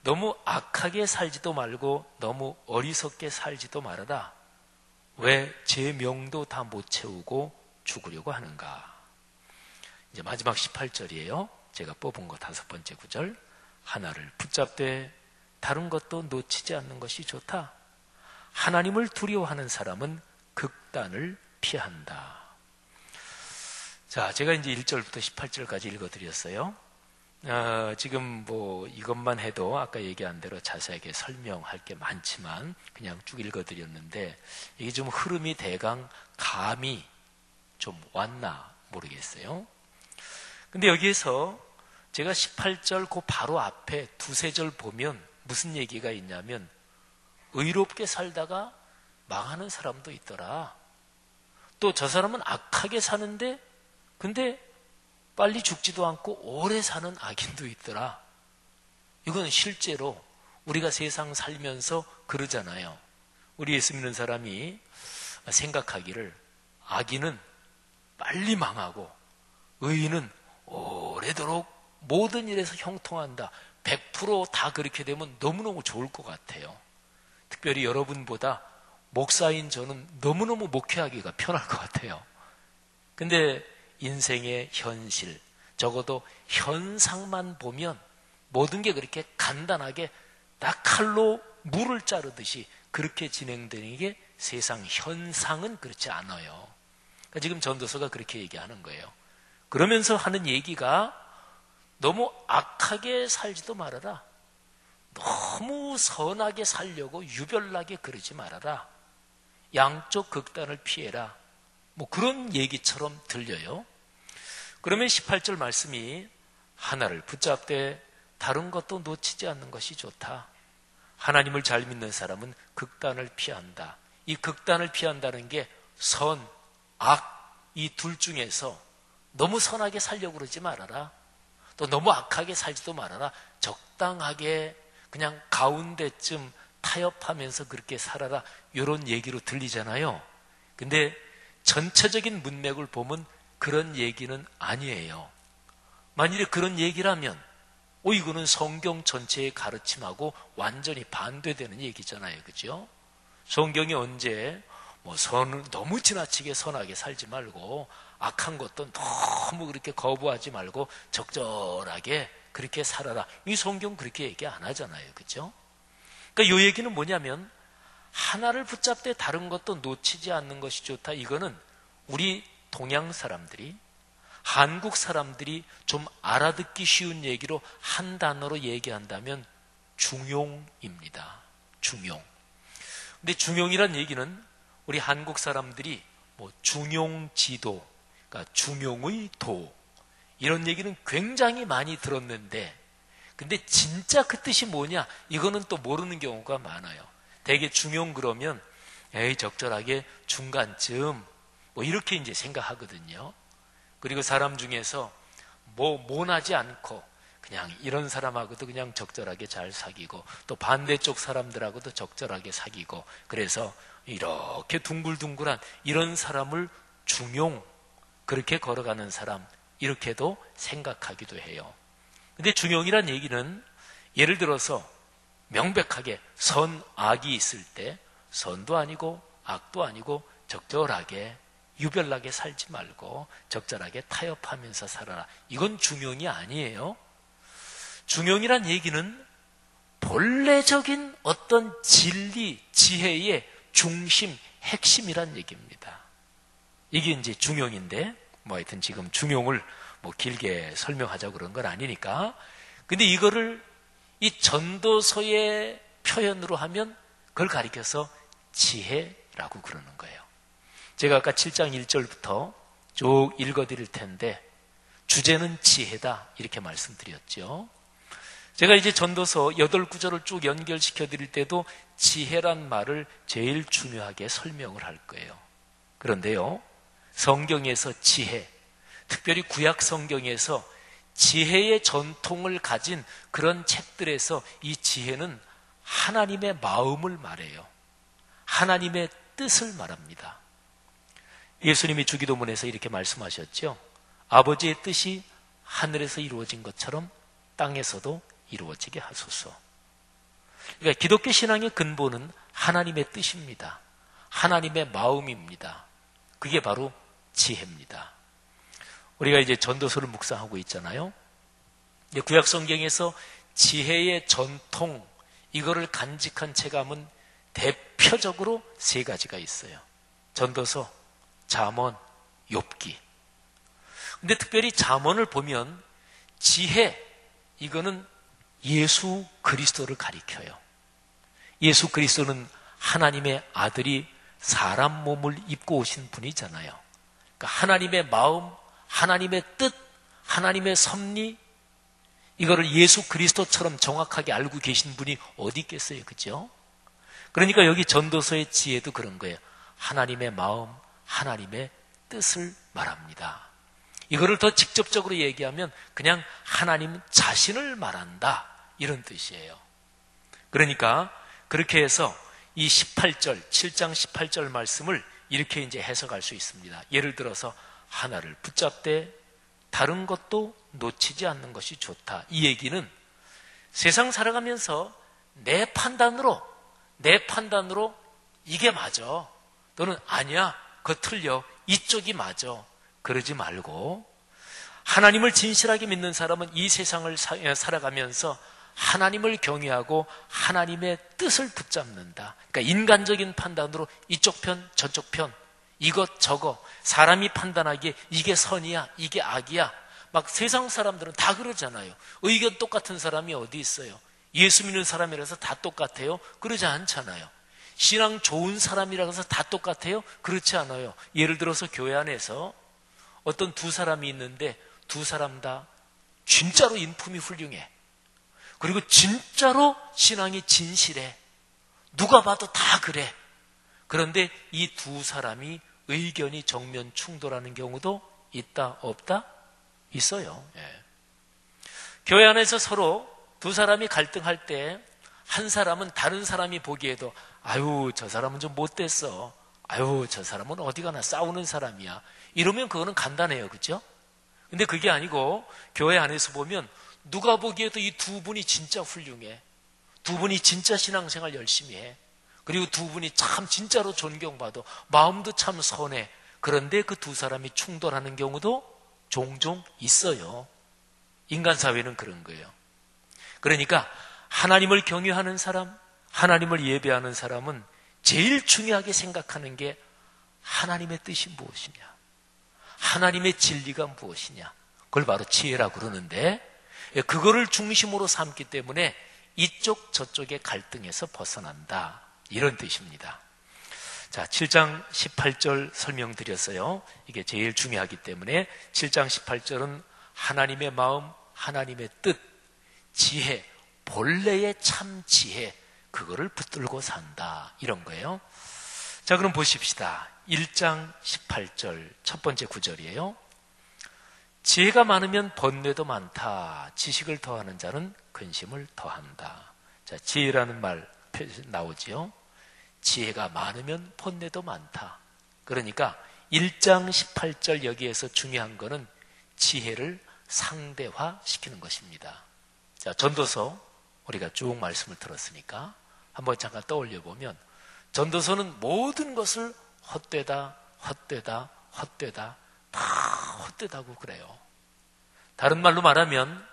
너무 악하게 살지도 말고 너무 어리석게 살지도 말아라. 왜 제 명도 다 못 채우고 죽으려고 하는가? 이제 마지막 18절이에요. 제가 뽑은 거 5번째 구절. 하나를 붙잡되 다른 것도 놓치지 않는 것이 좋다. 하나님을 두려워하는 사람은 극단을 피한다. 자, 제가 이제 1절부터 18절까지 읽어드렸어요. 지금 이것만 해도 아까 얘기한 대로 자세하게 설명할 게 많지만 그냥 쭉 읽어드렸는데 이게 좀 흐름이 대강 감이 좀 왔나 모르겠어요. 근데 여기에서 제가 18절 그 바로 앞에 두세 절 보면 무슨 얘기가 있냐면 의롭게 살다가 망하는 사람도 있더라. 또 저 사람은 악하게 사는데 근데 빨리 죽지도 않고 오래 사는 악인도 있더라. 이건 실제로 우리가 세상 살면서 그러잖아요. 우리 예수 믿는 사람이 생각하기를 악인은 빨리 망하고 의인은 오래도록 모든 일에서 형통한다. 100% 다 그렇게 되면 너무너무 좋을 것 같아요. 특별히 여러분보다 목사인 저는 너무너무 목회하기가 편할 것 같아요. 근데 인생의 현실, 적어도 현상만 보면 모든 게 그렇게 간단하게 딱 칼로 물을 자르듯이 그렇게 진행되는 게 세상 현상은 그렇지 않아요. 그러니까 지금 전도서가 그렇게 얘기하는 거예요. 그러면서 하는 얘기가 너무 악하게 살지도 말아라. 너무 선하게 살려고 유별나게 그러지 말아라. 양쪽 극단을 피해라. 그런 얘기처럼 들려요. 그러면 18절 말씀이 하나를 붙잡되 다른 것도 놓치지 않는 것이 좋다. 하나님을 잘 믿는 사람은 극단을 피한다. 이 극단을 피한다는 게 선, 악, 이 둘 중에서 너무 선하게 살려고 그러지 말아라. 또 너무 악하게 살지도 말아라. 적당하게 그냥 가운데쯤 타협하면서 그렇게 살아라. 이런 얘기로 들리잖아요. 근데 전체적인 문맥을 보면 그런 얘기는 아니에요. 만일에 그런 얘기라면 이거는 성경 전체의 가르침하고 완전히 반대되는 얘기잖아요. 그죠? 성경이 언제 선을 너무 지나치게 선하게 살지 말고 악한 것도 너무 그렇게 거부하지 말고 적절하게 그렇게 살아라. 이 성경 그렇게 얘기 안 하잖아요. 그죠? 그러니까 이 얘기는 뭐냐면 하나를 붙잡되 다른 것도 놓치지 않는 것이 좋다. 이거는 우리 동양 사람들이, 한국 사람들이 좀 알아듣기 쉬운 얘기로 한 단어로 얘기한다면 중용입니다. 중용. 근데 중용이란 얘기는 우리 한국 사람들이 중용지도, 그러니까 중용의 도, 이런 얘기는 굉장히 많이 들었는데, 근데 진짜 그 뜻이 뭐냐? 이거는 또 모르는 경우가 많아요. 되게 중용 그러면 적절하게 중간쯤 이렇게 이제 생각하거든요. 그리고 사람 중에서 모나지 않고 그냥 이런 사람하고도 그냥 적절하게 잘 사귀고 또 반대쪽 사람들하고도 적절하게 사귀고 그래서 이렇게 둥글둥글한 이런 사람을 중용, 그렇게 걸어가는 사람 이렇게도 생각하기도 해요. 근데 중용이란 얘기는 예를 들어서 명백하게 선, 악이 있을 때 선도 아니고 악도 아니고 적절하게 유별나게 살지 말고 적절하게 타협하면서 살아라. 이건 중용이 아니에요. 중용이란 얘기는 본래적인 어떤 진리, 지혜의 중심, 핵심이란 얘기입니다. 이게 이제 중용인데, 뭐 하여튼 지금 중용을 뭐 길게 설명하자고 그런 건 아니니까. 근데 이거를 이 전도서의 표현으로 하면 그걸 가리켜서 지혜라고 그러는 거예요. 제가 아까 7장 1절부터 쭉 읽어드릴 텐데, 주제는 지혜다 이렇게 말씀드렸죠. 제가 이제 전도서 8구절을 쭉 연결시켜 드릴 때도 지혜란 말을 제일 중요하게 설명을 할 거예요. 그런데요, 성경에서 지혜, 특별히 구약 성경에서 지혜의 전통을 가진 그런 책들에서 이 지혜는 하나님의 마음을 말해요. 하나님의 뜻을 말합니다. 예수님이 주기도문에서 이렇게 말씀하셨죠. 아버지의 뜻이 하늘에서 이루어진 것처럼 땅에서도 이루어지게 하소서. 그러니까 기독교 신앙의 근본은 하나님의 뜻입니다. 하나님의 마음입니다. 그게 바로 지혜입니다. 우리가 이제 전도서를 묵상하고 있잖아요. 구약 성경에서 지혜의 전통, 이거를 간직한 체감은 대표적으로 3가지가 있어요. 전도서, 잠언, 욥기. 근데 특별히 잠언을 보면 지혜, 이거는 예수 그리스도를 가리켜요. 예수 그리스도는 하나님의 아들이 사람 몸을 입고 오신 분이잖아요. 그러니까 하나님의 마음, 하나님의 뜻, 하나님의 섭리, 이거를 예수 그리스도처럼 정확하게 알고 계신 분이 어디 있겠어요, 그죠? 그러니까 여기 전도서의 지혜도 그런 거예요. 하나님의 마음, 하나님의 뜻을 말합니다. 이거를 더 직접적으로 얘기하면 그냥 하나님 자신을 말한다, 이런 뜻이에요. 그러니까 그렇게 해서 이 18절, 7장 18절 말씀을 이렇게 이제 해석할 수 있습니다. 예를 들어서 하나를 붙잡되 다른 것도 놓치지 않는 것이 좋다. 이 얘기는 세상 살아가면서 내 판단으로 이게 맞아, 너는 아니야, 그거 틀려, 이쪽이 맞아, 그러지 말고 하나님을 진실하게 믿는 사람은 이 세상을 살아가면서 하나님을 경외하고 하나님의 뜻을 붙잡는다. 그러니까 인간적인 판단으로 이쪽 편 저쪽 편, 이것 저것, 사람이 판단하기에 이게 선이야 이게 악이야, 막 세상 사람들은 다 그러잖아요. 의견 똑같은 사람이 어디 있어요? 예수 믿는 사람이라서 다 똑같아요? 그러지 않잖아요. 신앙 좋은 사람이라서 다 똑같아요? 그렇지 않아요. 예를 들어서 교회 안에서 어떤 2사람이 있는데 2사람 다 진짜로 인품이 훌륭해. 그리고 진짜로 신앙이 진실해. 누가 봐도 다 그래. 그런데 이 2사람이 의견이 정면 충돌하는 경우도 있다 없다? 있어요. 예. 교회 안에서 서로 2사람이 갈등할 때 한 사람은 다른 사람이 보기에도 아유 저 사람은 좀 못됐어, 아유 저 사람은 어디 가나 싸우는 사람이야, 이러면 그거는 간단해요, 그렇죠? 근데 그게 아니고 교회 안에서 보면 누가 보기에도 이 2분이 진짜 훌륭해, 2분이 진짜 신앙생활 열심히 해, 그리고 2분이 참 진짜로 존경받아, 마음도 참 선해. 그런데 그 2사람이 충돌하는 경우도 종종 있어요. 인간 사회는 그런 거예요. 그러니까 하나님을 경외하는 사람, 하나님을 예배하는 사람은 제일 중요하게 생각하는 게 하나님의 뜻이 무엇이냐, 하나님의 진리가 무엇이냐, 그걸 바로 지혜라고 그러는데, 그거를 중심으로 삼기 때문에 이쪽 저쪽의 갈등에서 벗어난다, 이런 뜻입니다. 자, 7장 18절 설명드렸어요. 이게 제일 중요하기 때문에 7장 18절은 하나님의 마음, 하나님의 뜻, 지혜, 본래의 참 지혜, 그거를 붙들고 산다, 이런 거예요. 자, 그럼 보십시다. 1장 18절 첫 번째 구절이에요. 지혜가 많으면 번뇌도 많다. 지식을 더하는 자는 근심을 더한다. 자, 지혜라는 말 나오지요. 지혜가 많으면 번뇌도 많다. 그러니까 1장 18절 여기에서 중요한 거는 지혜를 상대화시키는 것입니다. 자, 전도서 우리가 쭉 말씀을 들었으니까 한번 잠깐 떠올려 보면 전도서는 모든 것을 헛되다 다 헛되다고 그래요. 다른 말로 말하면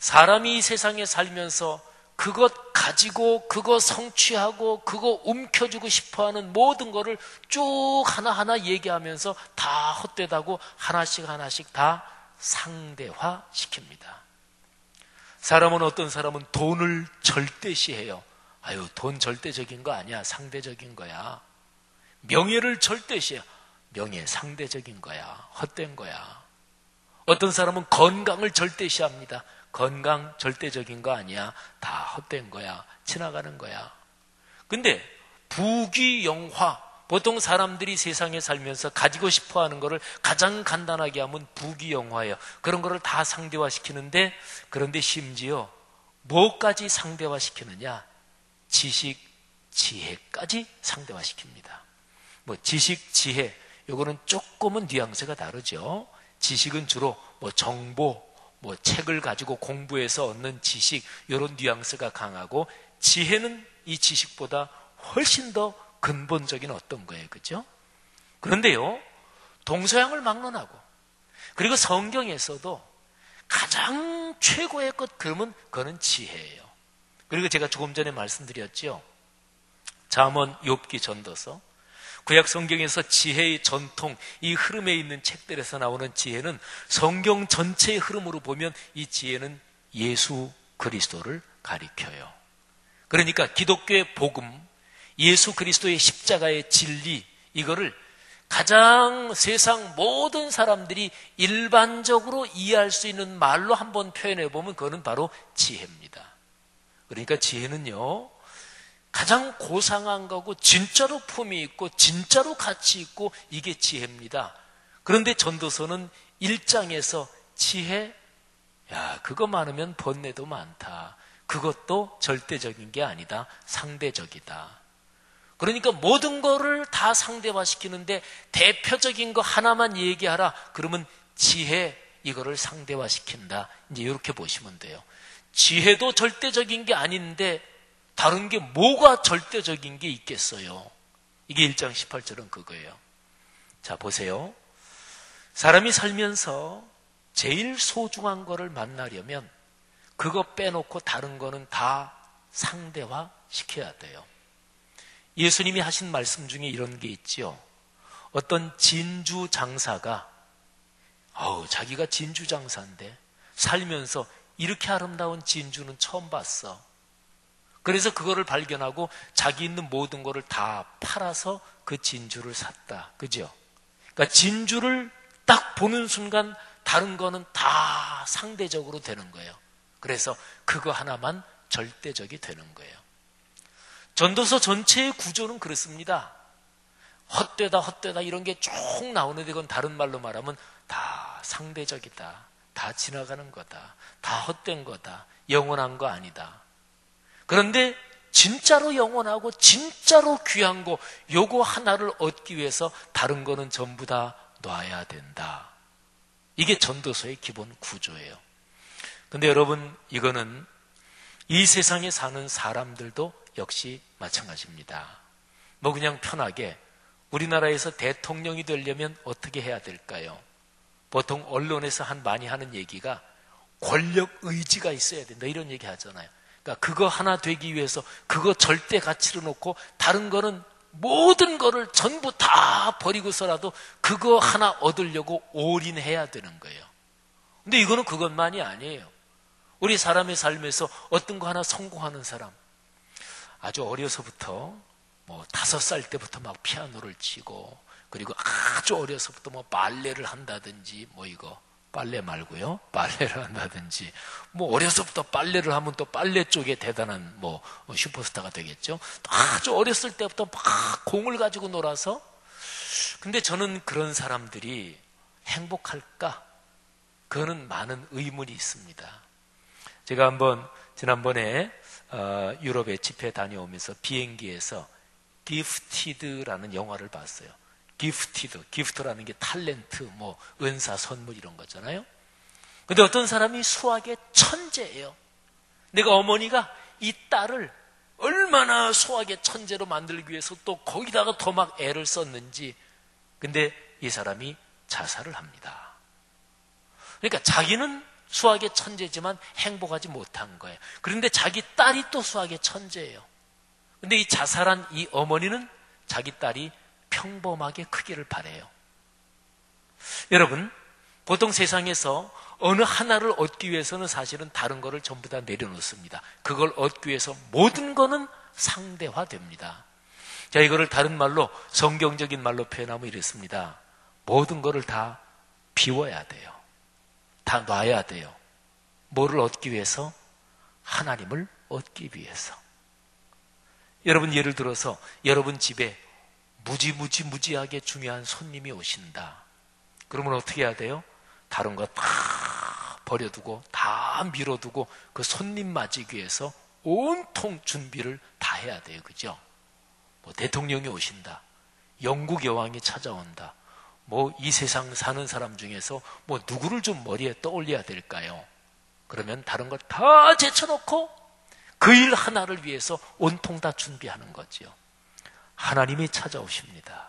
사람이 이 세상에 살면서 그것 가지고 그거 성취하고 그거 움켜쥐고 싶어하는 모든 거를 쭉 하나하나 얘기하면서 다 헛되다고 하나씩 다 상대화시킵니다. 사람은 어떤 사람은 돈을 절대시해요. 아유, 돈 절대적인 거 아니야. 상대적인 거야. 명예를 절대시해요. 명예 상대적인 거야. 헛된 거야. 어떤 사람은 건강을 절대시합니다. 건강 절대적인 거 아니야. 다 헛된 거야. 지나가는 거야. 근데 부귀영화, 보통 사람들이 세상에 살면서 가지고 싶어하는 거를 가장 간단하게 하면 부귀영화예요. 그런 거를 다 상대화시키는데, 그런데 심지어 뭐까지 상대화시키느냐? 지식, 지혜까지 상대화시킵니다. 뭐 지식, 지혜, 요거는 조금은 뉘앙스가 다르죠. 지식은 주로 뭐 정보, 뭐 책을 가지고 공부해서 얻는 지식, 이런 뉘앙스가 강하고, 지혜는 이 지식보다 훨씬 더 근본적인 어떤 거예요. 그죠? 그런데요, 동서양을 막론하고, 그리고 성경에서도 가장 최고의 것, 그러면 그거는 지혜예요. 그리고 제가 조금 전에 말씀드렸죠. 잠언, 욥기, 전도서, 구약 성경에서 지혜의 전통, 이 흐름에 있는 책들에서 나오는 지혜는 성경 전체의 흐름으로 보면 이 지혜는 예수 그리스도를 가리켜요. 그러니까 기독교의 복음, 예수 그리스도의 십자가의 진리, 이거를 가장 세상 모든 사람들이 일반적으로 이해할 수 있는 말로 한번 표현해 보면 그거는 바로 지혜입니다. 그러니까 지혜는요, 가장 고상한 거고 진짜로 품이 있고 진짜로 가치 있고, 이게 지혜입니다. 그런데 전도서는 1장에서 지혜, 야, 그거 많으면 번뇌도 많다. 그것도 절대적인 게 아니다. 상대적이다. 그러니까 모든 거를 다 상대화시키는데 대표적인 거 하나만 얘기하라. 그러면 지혜, 이거를 상대화시킨다. 이제 이렇게 보시면 돼요. 지혜도 절대적인 게 아닌데 다른 게 뭐가 절대적인 게 있겠어요? 이게 1장 18절은 그거예요. 자, 보세요. 사람이 살면서 제일 소중한 거를 만나려면 그거 빼놓고 다른 거는 다 상대화 시켜야 돼요. 예수님이 하신 말씀 중에 이런 게 있죠. 어떤 진주 장사가 자기가 진주 장사인데 살면서 이렇게 아름다운 진주는 처음 봤어. 그래서 그거를 발견하고 자기 있는 모든 거를 다 팔아서 그 진주를 샀다. 그죠? 그러니까 진주를 딱 보는 순간 다른 거는 다 상대적으로 되는 거예요. 그래서 그거 하나만 절대적이 되는 거예요. 전도서 전체의 구조는 그렇습니다. 헛되다 이런 게 쭉 나오는데, 그건 다른 말로 말하면 다 상대적이다. 다 지나가는 거다. 다 헛된 거다. 영원한 거 아니다. 그런데 진짜로 영원하고 진짜로 귀한 거, 요거 하나를 얻기 위해서 다른 거는 전부 다 놔야 된다. 이게 전도서의 기본 구조예요. 근데 여러분, 이거는 이 세상에 사는 사람들도 역시 마찬가지입니다. 뭐 그냥 편하게 우리나라에서 대통령이 되려면 어떻게 해야 될까요? 보통 언론에서 많이 하는 얘기가 권력 의지가 있어야 된다, 이런 얘기 하잖아요. 그러니까 그거 하나 되기 위해서 그거 절대 가치로 놓고 다른 거는 모든 거를 전부 다 버리고서라도 그거 하나 얻으려고 올인해야 되는 거예요. 근데 이거는 그것만이 아니에요. 우리 사람의 삶에서 어떤 거 하나 성공하는 사람, 아주 어려서부터 5살 때부터 막 피아노를 치고, 그리고 아주 어려서부터 발레를 한다든지, 빨래 말고요, 발레를 한다든지, 어려서부터 빨래를 하면 또 빨래 쪽에 대단한 슈퍼스타가 되겠죠. 아주 어렸을 때부터 막 공을 가지고 놀아서. 근데 저는 그런 사람들이 행복할까? 그거는 많은 의문이 있습니다. 제가 한번 지난번에 유럽에 집회 다녀오면서 비행기에서 기프티드라는 영화를 봤어요. 기프트라는 게 탤런트, 은사, 선물 이런 거잖아요. 근데 어떤 사람이 수학의 천재예요. 내가 어머니가 이 딸을 얼마나 수학의 천재로 만들기 위해서 또 거기다가 더 막 애를 썼는지. 근데 이 사람이 자살을 합니다. 그러니까 자기는 수학의 천재지만 행복하지 못한 거예요. 그런데 자기 딸이 또 수학의 천재예요. 근데 이 자살한 이 어머니는 자기 딸이 평범하게 크기를 바라요. 여러분, 보통 세상에서 어느 하나를 얻기 위해서는 사실은 다른 거를 전부 다 내려놓습니다. 그걸 얻기 위해서 모든 거는 상대화됩니다. 자, 이거를 다른 말로, 성경적인 말로 표현하면 이렇습니다. 모든 거를 다 비워야 돼요. 다 놔야 돼요. 뭐를 얻기 위해서? 하나님을 얻기 위해서. 여러분, 예를 들어서 여러분 집에 무지하게 중요한 손님이 오신다. 그러면 어떻게 해야 돼요? 다른 거 다 버려두고 다 밀어두고 그 손님 맞이기 위해서 온통 준비를 다 해야 돼요. 그죠? 뭐 대통령이 오신다. 영국 여왕이 찾아온다. 뭐 이 세상 사는 사람 중에서 뭐 누구를 좀 머리에 떠올려야 될까요? 그러면 다른 걸 다 제쳐놓고 그 일 하나를 위해서 온통 다 준비하는 거지요. 하나님이 찾아오십니다.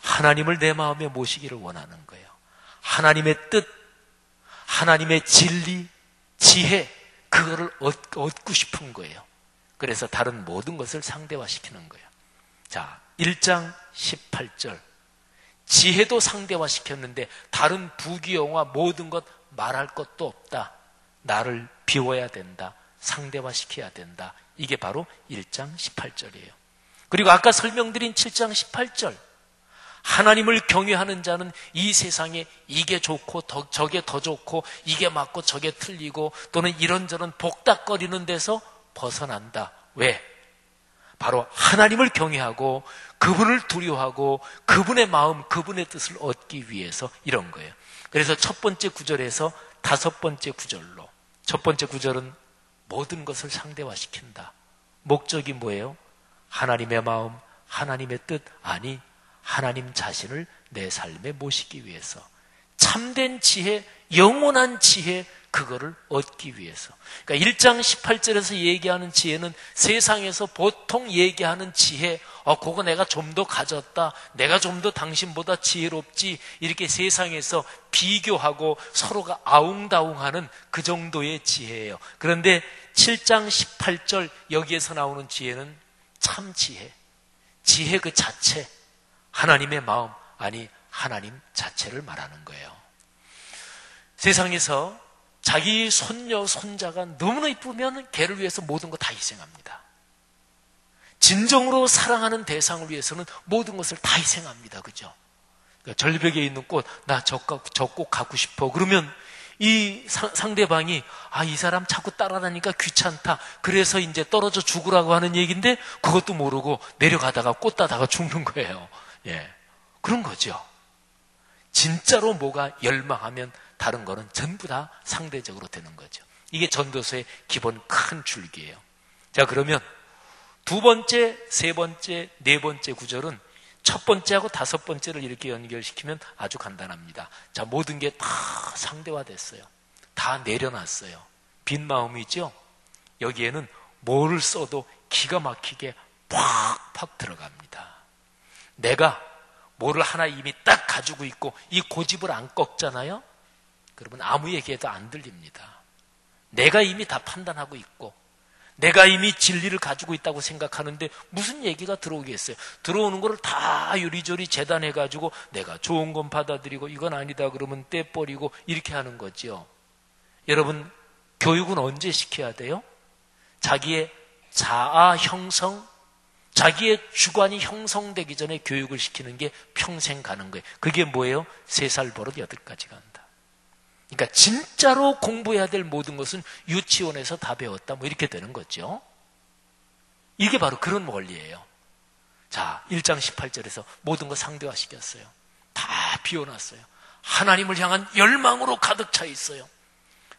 하나님을 내 마음에 모시기를 원하는 거예요. 하나님의 뜻, 하나님의 진리, 지혜, 그거를 얻고 싶은 거예요. 그래서 다른 모든 것을 상대화시키는 거예요. 자, 1장 18절. 지혜도 상대화시켰는데 다른 부귀영화 모든 것 말할 것도 없다. 나를 비워야 된다. 상대화시켜야 된다. 이게 바로 1장 18절이에요. 그리고 아까 설명드린 7장 18절. 하나님을 경외하는 자는 이 세상에 이게 좋고 저게 더 좋고 이게 맞고 저게 틀리고 또는 이런저런 복닥거리는 데서 벗어난다. 왜? 바로 하나님을 경외하고 그분을 두려워하고 그분의 마음, 그분의 뜻을 얻기 위해서 이런 거예요. 그래서 첫 번째 구절에서 다섯 번째 구절로, 첫 번째 구절은 모든 것을 상대화시킨다. 목적이 뭐예요? 하나님의 마음, 하나님의 뜻, 아니 하나님 자신을 내 삶에 모시기 위해서 참된 지혜, 영원한 지혜, 그거를 얻기 위해서. 그러니까 1장 18절에서 얘기하는 지혜는 세상에서 보통 얘기하는 지혜, 그거 내가 좀 더 가졌다, 내가 좀 더 당신보다 지혜롭지, 이렇게 세상에서 비교하고 서로가 아웅다웅하는 그 정도의 지혜예요. 그런데 7장 18절 여기에서 나오는 지혜는 참 지혜, 지혜 그 자체, 하나님의 마음, 아니 하나님 자체를 말하는 거예요. 세상에서 자기 손녀, 손자가 너무나 이쁘면 걔를 위해서 모든 거 다 희생합니다. 진정으로 사랑하는 대상을 위해서는 모든 것을 다 희생합니다. 그죠? 그러니까 절벽에 있는 꽃, 나 저 꽃 갖고 싶어. 그러면 이 상대방이 이 사람 자꾸 따라다니니까 귀찮다. 그래서 이제 떨어져 죽으라고 하는 얘기인데 그것도 모르고 내려가다가 꽃 따다가 죽는 거예요. 예, 그런 거죠. 진짜로 뭐가 열망하면 다른 거는 전부 다 상대적으로 되는 거죠. 이게 전도서의 기본 큰 줄기예요. 자, 그러면 두 번째, 세 번째, 네 번째 구절은 첫 번째하고 다섯 번째를 이렇게 연결시키면 아주 간단합니다. 자, 모든 게 다 상대화됐어요. 다 내려놨어요. 빈 마음이죠? 여기에는 뭐를 써도 기가 막히게 팍팍 들어갑니다. 내가 뭐를 하나 이미 딱 가지고 있고 이 고집을 안 꺾잖아요? 그러면 아무 얘기해도 안 들립니다. 내가 이미 다 판단하고 있고 내가 이미 진리를 가지고 있다고 생각하는데 무슨 얘기가 들어오겠어요? 들어오는 거를 다 요리조리 재단해가지고 내가 좋은 건 받아들이고 이건 아니다 그러면 떼버리고 이렇게 하는 거죠. 여러분, 교육은 언제 시켜야 돼요? 자기의 자아 형성, 자기의 주관이 형성되기 전에 교육을 시키는 게 평생 가는 거예요. 그게 뭐예요? 3살 버릇 8가지 간다. 그러니까 진짜로 공부해야 될 모든 것은 유치원에서 다 배웠다. 뭐 이렇게 되는 거죠. 이게 바로 그런 원리예요. 자, 1장 18절에서 모든 거 상대화시켰어요. 다 비워놨어요. 하나님을 향한 열망으로 가득 차 있어요.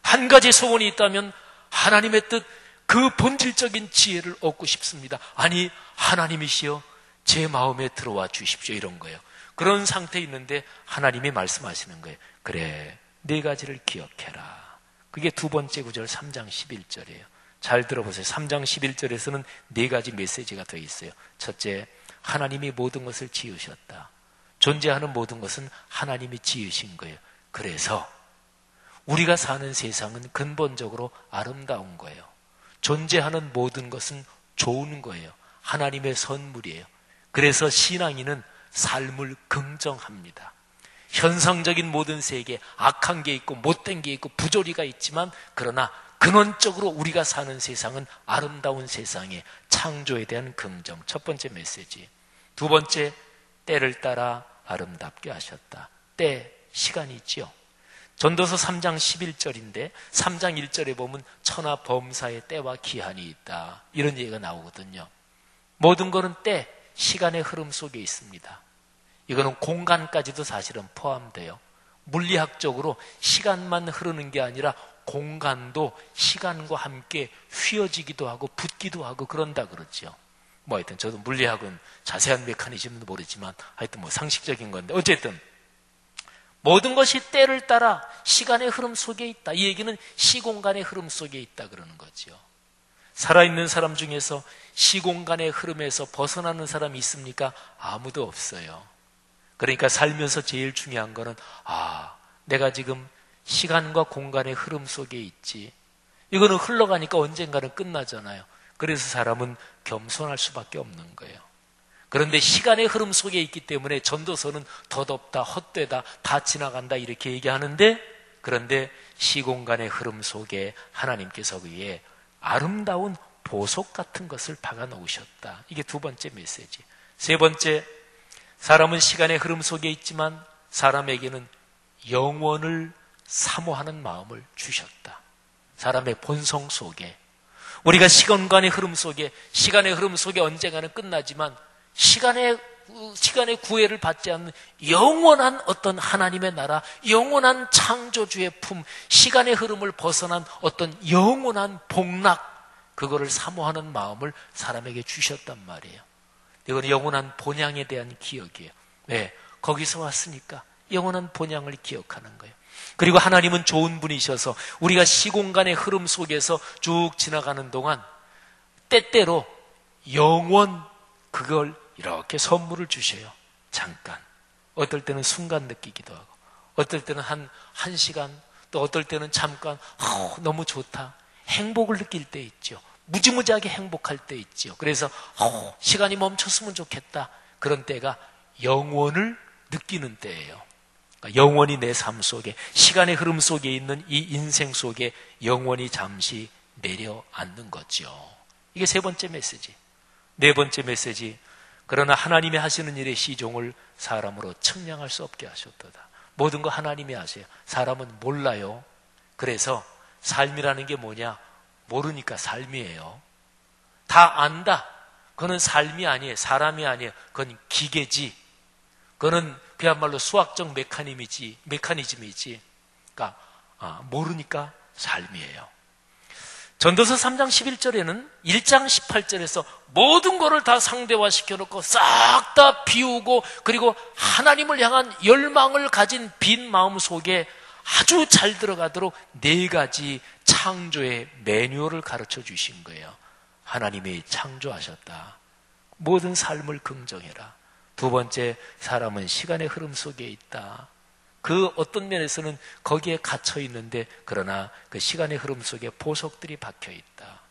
한 가지 소원이 있다면 하나님의 뜻, 그 본질적인 지혜를 얻고 싶습니다. 아니, 하나님이시여 제 마음에 들어와 주십시오. 이런 거예요. 그런 상태에 있는데 하나님이 말씀하시는 거예요. 그래, 4가지를 기억해라. 그게 두 번째 구절 3장 11절이에요. 잘 들어보세요. 3장 11절에서는 4가지 메시지가 더 있어요. 첫째, 하나님이 모든 것을 지으셨다. 존재하는 모든 것은 하나님이 지으신 거예요. 그래서 우리가 사는 세상은 근본적으로 아름다운 거예요. 존재하는 모든 것은 좋은 거예요. 하나님의 선물이에요. 그래서 신앙인은 삶을 긍정합니다. 현상적인 모든 세계에 악한 게 있고 못된 게 있고 부조리가 있지만, 그러나 근원적으로 우리가 사는 세상은 아름다운 세상에 창조에 대한 긍정. 첫 번째 메시지. 두 번째, 때를 따라 아름답게 하셨다. 때, 시간이 있지요. 전도서 3장 11절인데 3장 1절에 보면 천하 범사의 때와 기한이 있다, 이런 얘기가 나오거든요. 모든 것은 때, 시간의 흐름 속에 있습니다. 이거는 공간까지도 사실은 포함돼요. 물리학적으로 시간만 흐르는 게 아니라 공간도 시간과 함께 휘어지기도 하고 붙기도 하고 그런다 그러죠. 뭐 하여튼 저도 물리학은 자세한 메커니즘은 모르지만 하여튼 뭐 상식적인 건데, 어쨌든 모든 것이 때를 따라 시간의 흐름 속에 있다. 이 얘기는 시공간의 흐름 속에 있다 그러는 거죠. 살아있는 사람 중에서 시공간의 흐름에서 벗어나는 사람이 있습니까? 아무도 없어요. 그러니까 살면서 제일 중요한 거는, 내가 지금 시간과 공간의 흐름 속에 있지. 이거는 흘러가니까 언젠가는 끝나잖아요. 그래서 사람은 겸손할 수밖에 없는 거예요. 그런데 시간의 흐름 속에 있기 때문에 전도서는 덧없다, 헛되다, 다 지나간다 이렇게 얘기하는데, 그런데 시공간의 흐름 속에 하나님께서 그의 아름다운 보석 같은 것을 박아 놓으셨다. 이게 두 번째 메시지. 세 번째, 사람은 시간의 흐름 속에 있지만 사람에게는 영원을 사모하는 마음을 주셨다. 사람의 본성 속에, 우리가 시간의 흐름 속에, 시간의 흐름 속에 언젠가는 끝나지만 시간의 구애를 받지 않는 영원한 어떤 하나님의 나라, 영원한 창조주의 품, 시간의 흐름을 벗어난 어떤 영원한 복락, 그거를 사모하는 마음을 사람에게 주셨단 말이에요. 이건 영원한 본향에 대한 기억이에요. 네, 거기서 왔으니까 영원한 본향을 기억하는 거예요. 그리고 하나님은 좋은 분이셔서 우리가 시공간의 흐름 속에서 쭉 지나가는 동안 때때로 영원, 그걸 이렇게 선물을 주셔요. 잠깐. 어떨 때는 순간 느끼기도 하고, 어떨 때는 한 시간, 또 어떨 때는 잠깐, 너무 좋다, 행복을 느낄 때 있죠. 무지무지하게 행복할 때 있죠. 그래서 시간이 멈췄으면 좋겠다, 그런 때가 영원을 느끼는 때예요. 그러니까 영원히 내 삶 속에, 시간의 흐름 속에 있는 이 인생 속에 영원히 잠시 내려앉는 거죠. 이게 세 번째 메시지. 네 번째 메시지. 그러나 하나님이 하시는 일의 시종을 사람으로 측량할 수 없게 하셨도다. 모든 거 하나님이 하세요. 사람은 몰라요. 그래서 삶이라는 게 뭐냐? 모르니까 삶이에요. 다 안다. 그거는 삶이 아니에요. 사람이 아니에요. 그건 기계지. 그거는 그야말로 수학적 메커니즘이지. 그러니까 모르니까 삶이에요. 전도서 3장 11절에는 1장 18절에서 모든 것을 다 상대화시켜놓고 싹 다 비우고, 그리고 하나님을 향한 열망을 가진 빈 마음 속에 아주 잘 들어가도록 네 가지 창조의 매뉴얼을 가르쳐 주신 거예요. 하나님이 창조하셨다. 모든 삶을 긍정해라. 두 번째, 사람은 시간의 흐름 속에 있다. 그 어떤 면에서는 거기에 갇혀 있는데, 그러나 그 시간의 흐름 속에 보석들이 박혀 있다.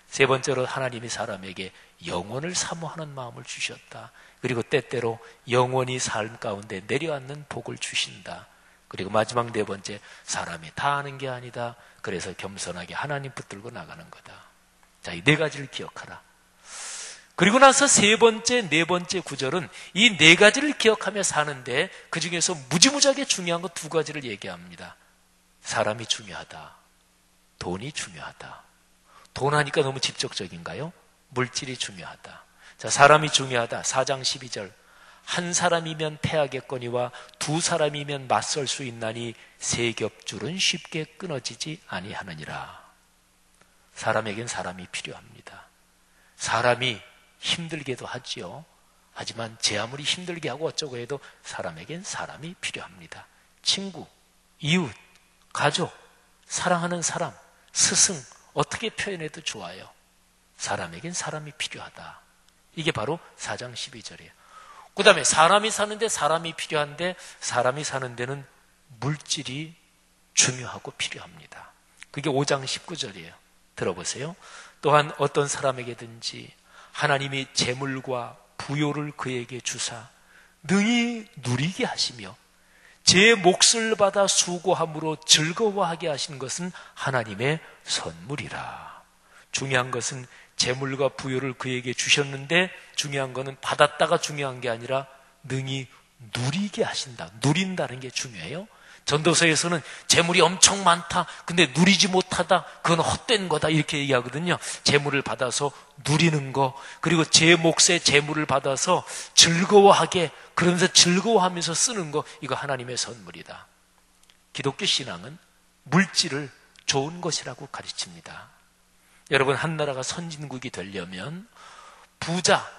세 번째로, 하나님이 사람에게 영원을 사모하는 마음을 주셨다. 그리고 때때로 영원히 삶 가운데 내려앉는 복을 주신다. 그리고 마지막 네 번째, 사람이 다 아는 게 아니다. 그래서 겸손하게 하나님 붙들고 나가는 거다. 자, 이 네 가지를 기억하라. 그리고 나서 세 번째, 네 번째 구절은 이 네 가지를 기억하며 사는데, 그 중에서 무지무지하게 중요한 거 두 가지를 얘기합니다. 사람이 중요하다. 돈이 중요하다. 돈 하니까 너무 직접적인가요? 물질이 중요하다. 자, 사람이 중요하다. 4장 12절. 한 사람이면 패하겠거니와 두 사람이면 맞설 수 있나니 세 겹줄은 쉽게 끊어지지 아니하느니라. 사람에겐 사람이 필요합니다. 사람이 힘들게도 하지요. 하지만 제 아무리 힘들게 하고 어쩌고 해도 사람에겐 사람이 필요합니다. 친구, 이웃, 가족, 사랑하는 사람, 스승, 어떻게 표현해도 좋아요. 사람에겐 사람이 필요하다. 이게 바로 4장 12절이에요. 그 다음에 사람이 사는데 사람이 필요한데, 사람이 사는 데는 물질이 중요하고 필요합니다. 그게 5장 19절이에요. 들어보세요. 또한 어떤 사람에게든지 하나님이 재물과 부요를 그에게 주사 능히 누리게 하시며 제 몫을 받아 수고함으로 즐거워하게 하신 것은 하나님의 선물이라. 중요한 것은 재물과 부요를 그에게 주셨는데 중요한 것은 받았다가 중요한 게 아니라 능히 누리게 하신다. 누린다는 게 중요해요. 전도서에서는 재물이 엄청 많다. 근데 누리지 못하다. 그건 헛된 거다. 이렇게 얘기하거든요. 재물을 받아서 누리는 거. 그리고 제 몫의 재물을 받아서 즐거워하게, 그러면서 즐거워하면서 쓰는 거. 이거 하나님의 선물이다. 기독교 신앙은 물질을 좋은 것이라고 가르칩니다. 여러분, 한 나라가 선진국이 되려면 부자,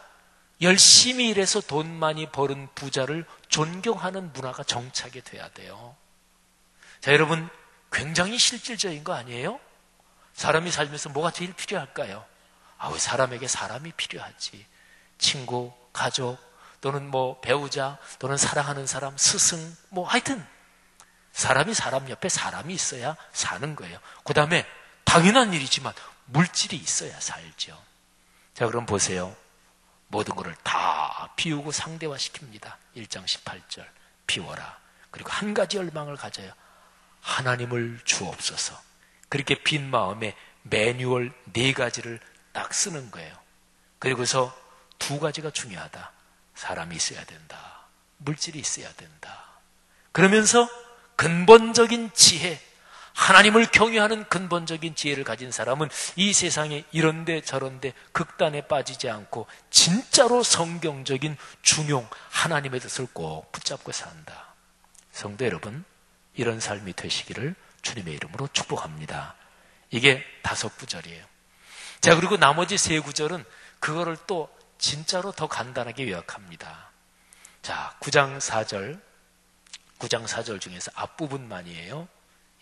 열심히 일해서 돈 많이 버는 부자를 존경하는 문화가 정착이 돼야 돼요. 자, 여러분, 굉장히 실질적인 거 아니에요? 사람이 살면서 뭐가 제일 필요할까요? 왜 사람에게 사람이 필요하지. 친구, 가족, 또는 배우자, 또는 사랑하는 사람, 스승, 하여튼 사람이 사람 옆에 사람이 있어야 사는 거예요. 그 다음에 당연한 일이지만 물질이 있어야 살죠. 자, 그럼 보세요. 모든 것을 다 비우고 상대화시킵니다. 1장 18절. 비워라. 그리고 한 가지 열망을 가져요. 하나님을 주옵소서. 그렇게 빈 마음에 매뉴얼 4가지를 딱 쓰는 거예요. 그리고서 2가지가 중요하다. 사람이 있어야 된다. 물질이 있어야 된다. 그러면서 근본적인 지혜, 하나님을 경외하는 근본적인 지혜를 가진 사람은 이 세상에 이런데 저런데 극단에 빠지지 않고 진짜로 성경적인 중용, 하나님의 뜻을 꼭 붙잡고 산다. 성도 여러분, 이런 삶이 되시기를 주님의 이름으로 축복합니다. 이게 5구절이에요. 자, 그리고 나머지 3구절은 그거를 또 진짜로 더 간단하게 요약합니다. 자, 9장 4절 중에서 앞부분만이에요.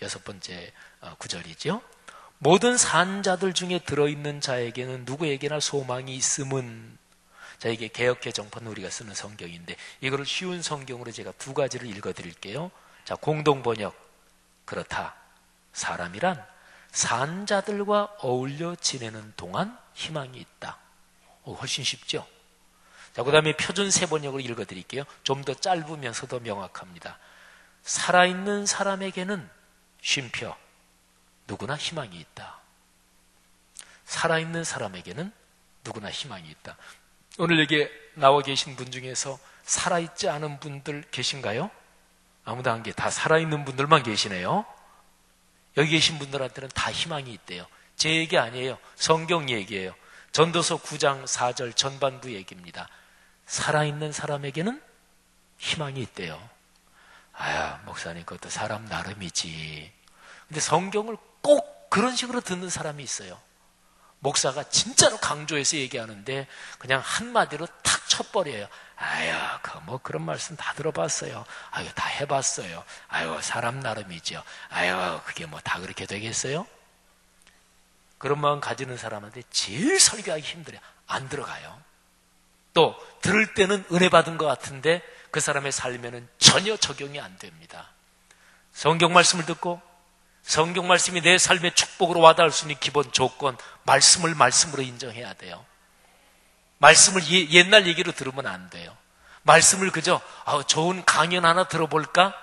6번째 구절이죠. 모든 산자들 중에 들어있는 자에게는 누구에게나 소망이 있음은. 자, 이게 개역개정판 우리가 쓰는 성경인데 이거를 쉬운 성경으로 제가 2가지를 읽어드릴게요. 자, 공동번역. 그렇다. 사람이란 산자들과 어울려 지내는 동안 희망이 있다. 훨씬 쉽죠? 자, 그 다음에 표준 3번역을 읽어드릴게요. 좀 더 짧으면서도 명확합니다. 살아있는 사람에게는 쉼표, 누구나 희망이 있다. 살아있는 사람에게는 누구나 희망이 있다. 오늘 여기 나와 계신 분 중에서 살아있지 않은 분들 계신가요? 아무도 안 계세요. 다 살아있는 분들만 계시네요. 여기 계신 분들한테는 다 희망이 있대요. 제 얘기 아니에요. 성경 얘기예요. 전도서 9장 4절 전반부 얘기입니다. 살아있는 사람에게는 희망이 있대요. 목사님, 그것도 사람 나름이지. 근데 성경을 꼭 그런 식으로 듣는 사람이 있어요. 목사가 진짜로 강조해서 얘기하는데 그냥 한마디로 탁 쳐버려요. 그런 말씀 다 들어봤어요. 다 해봤어요. 사람 나름이죠. 그게 다 그렇게 되겠어요? 그런 마음 가지는 사람한테 제일 설교하기 힘들어요. 안 들어가요. 또 들을 때는 은혜 받은 것 같은데 그 사람의 삶에는 전혀 적용이 안 됩니다. 성경 말씀을 듣고 성경 말씀이 내 삶의 축복으로 와닿을 수 있는 기본 조건, 말씀을 말씀으로 인정해야 돼요. 말씀을 옛날 얘기로 들으면 안 돼요. 말씀을 그저 좋은 강연 하나 들어볼까?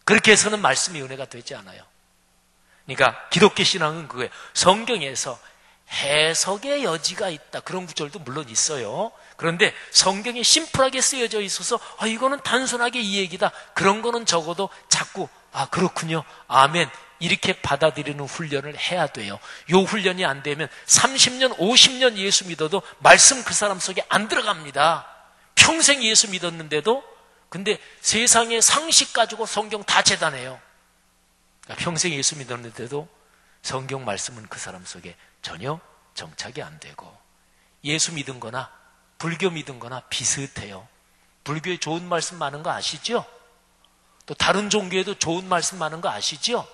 그렇게 해서는 말씀이 은혜가 되지 않아요. 그러니까 기독교 신앙은 그거예요. 성경에서 해석의 여지가 있다. 그런 구절도 물론 있어요. 그런데 성경에 심플하게 쓰여져 있어서 이거는 단순하게 이 얘기다. 그런 거는 적어도 자꾸 그렇군요. 아멘. 이렇게 받아들이는 훈련을 해야 돼요. 이 훈련이 안 되면 30년, 50년 예수 믿어도 말씀 그 사람 속에 안 들어갑니다. 평생 예수 믿었는데도 근데 세상의 상식 가지고 성경 다 재단해요. 그러니까 평생 예수 믿었는데도 성경 말씀은 그 사람 속에 전혀 정착이 안 되고 예수 믿은 거나 불교 믿은 거나 비슷해요. 불교에 좋은 말씀 많은 거 아시죠? 또 다른 종교에도 좋은 말씀 많은 거 아시죠?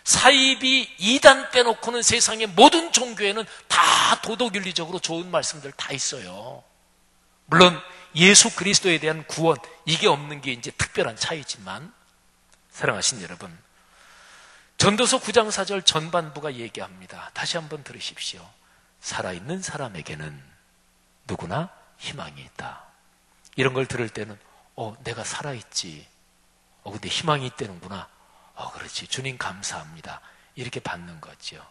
사이비 2단 빼놓고는 세상의 모든 종교에는 다 도덕윤리적으로 좋은 말씀들 다 있어요. 물론 예수 그리스도에 대한 구원, 이게 없는 게 이제 특별한 차이지만 사랑하신 여러분, 전도서 9장 4절 전반부가 얘기합니다. 다시 한번 들으십시오. 살아있는 사람에게는 누구나 희망이 있다. 이런 걸 들을 때는 내가 살아있지. 근데 희망이 있다는구나. 그렇지. 주님 감사합니다. 이렇게 받는 거죠.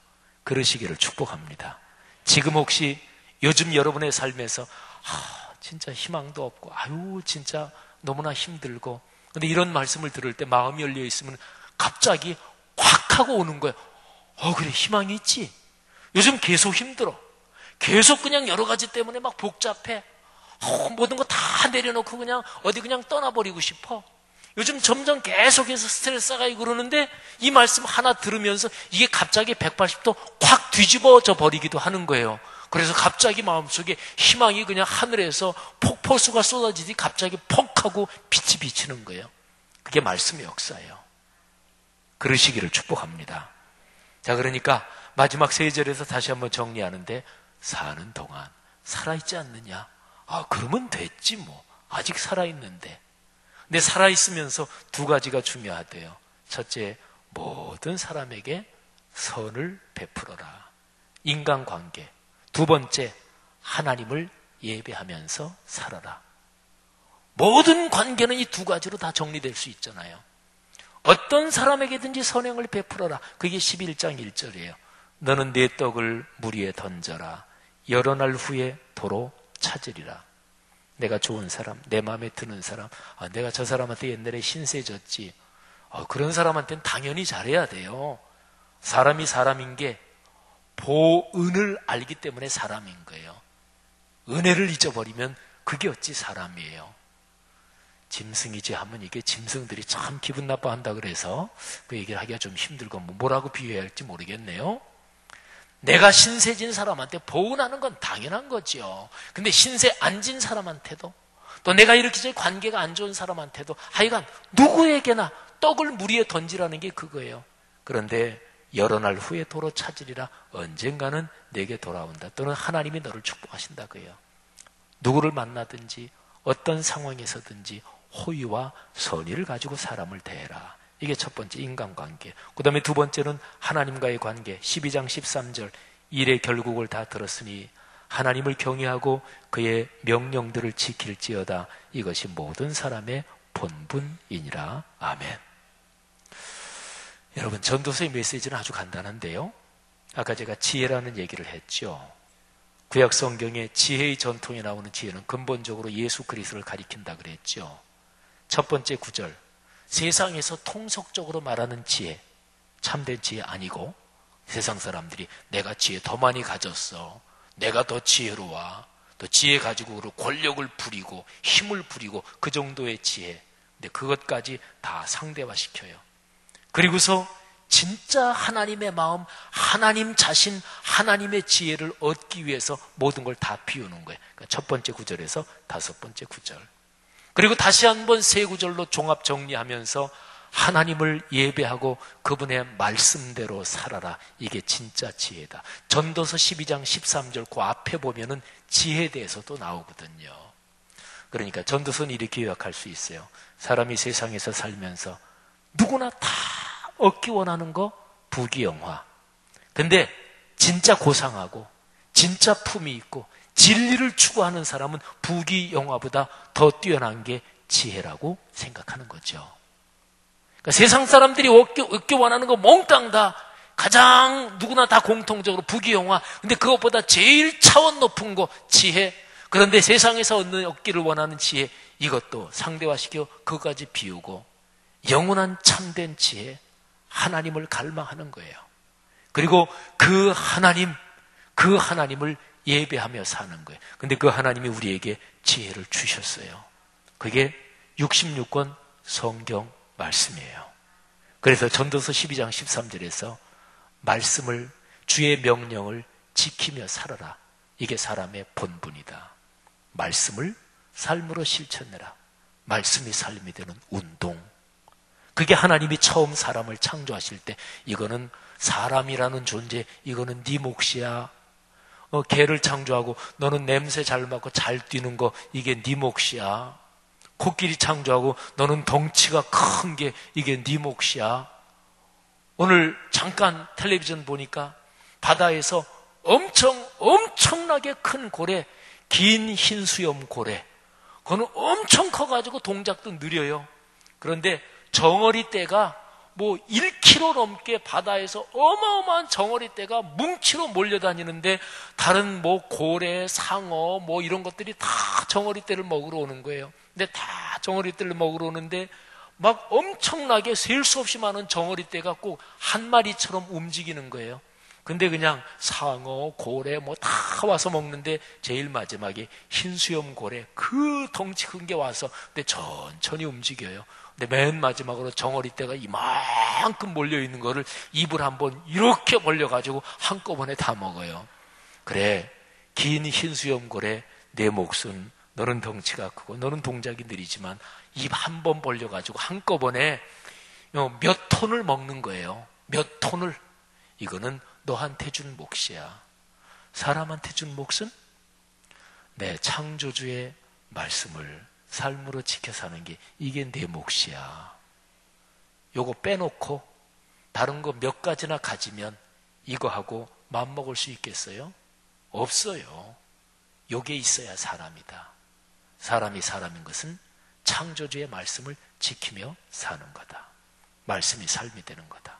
그러시기를 축복합니다. 지금 혹시 요즘 여러분의 삶에서 진짜 희망도 없고 진짜 너무나 힘들고, 근데 이런 말씀을 들을 때 마음이 열려 있으면 갑자기 확 하고 오는 거예요. 그래, 희망이 있지. 요즘 계속 힘들어. 계속 그냥 여러 가지 때문에 막 복잡해. 모든 거 다 내려놓고 그냥 어디 그냥 떠나버리고 싶어. 요즘 점점 계속해서 스트레스 쌓이고 그러는데 이 말씀 하나 들으면서 이게 갑자기 180도 확 뒤집어져 버리기도 하는 거예요. 그래서 갑자기 마음속에 희망이 그냥 하늘에서 폭포수가 쏟아지듯이 갑자기 퍽 하고 빛이 비치는 거예요. 그게 말씀의 역사예요. 그러시기를 축복합니다. 자, 그러니까 마지막 3절에서 다시 한번 정리하는데, 사는 동안 살아있지 않느냐? 그러면 됐지 뭐. 아직 살아있는데. 근데 살아있으면서 2가지가 중요하대요. 첫째, 모든 사람에게 선을 베풀어라. 인간관계. 2번째, 하나님을 예배하면서 살아라. 모든 관계는 이 2가지로 다 정리될 수 있잖아요. 어떤 사람에게든지 선행을 베풀어라. 그게 11장 1절이에요. 너는 내 떡을 물 위에 던져라. 여러 날 후에 도로 찾으리라. 내가 좋은 사람, 내 마음에 드는 사람, 내가 저 사람한테 옛날에 신세졌지. 그런 사람한테는 당연히 잘해야 돼요. 사람이 사람인 게 보은을 알기 때문에 사람인 거예요. 은혜를 잊어버리면 그게 어찌 사람이에요. 짐승이지 하면 이게 짐승들이 참 기분 나빠한다 그래서 그 얘기를 하기가 좀 힘들고 뭐라고 비유해야 할지 모르겠네요. 내가 신세진 사람한테 보은하는 건 당연한 거죠. 근데 신세 안 진 사람한테도, 또 내가 이렇게 관계가 안 좋은 사람한테도, 하여간 누구에게나 떡을 물 위에 던지라는 게 그거예요. 그런데 여러 날 후에 도로 찾으리라. 언젠가는 내게 돌아온다. 또는 하나님이 너를 축복하신다 그예요. 누구를 만나든지 어떤 상황에서든지 호의와 선의를 가지고 사람을 대해라. 이게 첫 번째, 인간관계. 그 다음에 2번째는 하나님과의 관계. 12장 13절, 일의 결국을 다 들었으니 하나님을 경외하고 그의 명령들을 지킬지어다. 이것이 모든 사람의 본분이니라. 아멘. 여러분, 전도서의 메시지는 아주 간단한데요. 아까 제가 지혜라는 얘기를 했죠. 구약 성경에 지혜의 전통에 나오는 지혜는 근본적으로 예수 그리스도를 가리킨다 그랬죠. 첫 번째 구절, 세상에서 통속적으로 말하는 지혜, 참된 지혜 아니고 세상 사람들이 내가 지혜 더 많이 가졌어, 내가 더 지혜로워, 또 지혜 가지고 권력을 부리고 힘을 부리고 그 정도의 지혜. 근데 그것까지 다 상대화시켜요. 그리고서 진짜 하나님의 마음, 하나님 자신, 하나님의 지혜를 얻기 위해서 모든 걸 다 비우는 거예요. 그러니까 첫 번째 구절에서 5번째 구절. 그리고 다시 한번 3구절로 종합 정리하면서 하나님을 예배하고 그분의 말씀대로 살아라. 이게 진짜 지혜다. 전도서 12장 13절 그 앞에 보면은 지혜에 대해서도 나오거든요. 그러니까 전도서는 이렇게 요약할 수 있어요. 사람이 세상에서 살면서 누구나 다 얻기 원하는 거 부귀영화. 근데 진짜 고상하고 진짜 품이 있고 진리를 추구하는 사람은 부귀영화보다 더 뛰어난 게 지혜라고 생각하는 거죠. 그러니까 세상 사람들이 얻기 원하는 거 몽땅 다 가장 누구나 다 공통적으로 부귀영화. 근데 그것보다 제일 차원 높은 거 지혜. 그런데 세상에서 얻기를 원하는 지혜, 이것도 상대화시켜 그것까지 비우고 영원한 참된 지혜, 하나님을 갈망하는 거예요. 그리고 그 하나님을 예배하며 사는 거예요. 근데 그 하나님이 우리에게 지혜를 주셨어요. 그게 66권 성경 말씀이에요. 그래서 전도서 12장 13절에서 말씀을, 주의 명령을 지키며 살아라. 이게 사람의 본분이다. 말씀을 삶으로 실천해라. 말씀이 삶이 되는 운동. 그게 하나님이 처음 사람을 창조하실 때 이거는 사람이라는 존재, 이거는 네 몫이야. 개를 창조하고 너는 냄새 잘 맡고 잘 뛰는 거, 이게 네 몫이야. 코끼리 창조하고 너는 덩치가 큰 게 이게 네 몫이야. 오늘 잠깐 텔레비전 보니까 바다에서 엄청나게 큰 고래, 긴 흰수염 고래, 그거는 엄청 커가지고 동작도 느려요. 그런데 정어리떼가 뭐 1km 넘게 바다에서 어마어마한 정어리떼가 뭉치로 몰려다니는데 다른 뭐 고래, 상어 뭐 이런 것들이 다 정어리떼를 먹으러 오는 거예요. 근데 다 정어리떼를 먹으러 오는데 막 엄청나게 셀 수 없이 많은 정어리떼가 꼭 한 마리처럼 움직이는 거예요. 근데 그냥 상어, 고래 뭐 다 와서 먹는데 제일 마지막에 흰수염 고래, 그 덩치 큰 게 와서 근데 천천히 움직여요. 근데 맨 마지막으로 정어리떼가 이만큼 몰려있는 거를 입을 한번 이렇게 벌려가지고 한꺼번에 다 먹어요. 그래, 긴 흰수염 고래, 내 몫은 너는 덩치가 크고 너는 동작이 느리지만 입 한 번 벌려가지고 한꺼번에 몇 톤을 먹는 거예요. 몇 톤을. 이거는 너한테 준 몫이야. 사람한테 준 몫은 내 창조주의 말씀을 삶으로 지켜 사는 게 이게 내 몫이야. 요거 빼놓고 다른 거 몇 가지나 가지면 이거하고 맘먹을 수 있겠어요? 없어요. 요게 있어야 사람이다. 사람이 사람인 것은 창조주의 말씀을 지키며 사는 거다. 말씀이 삶이 되는 거다.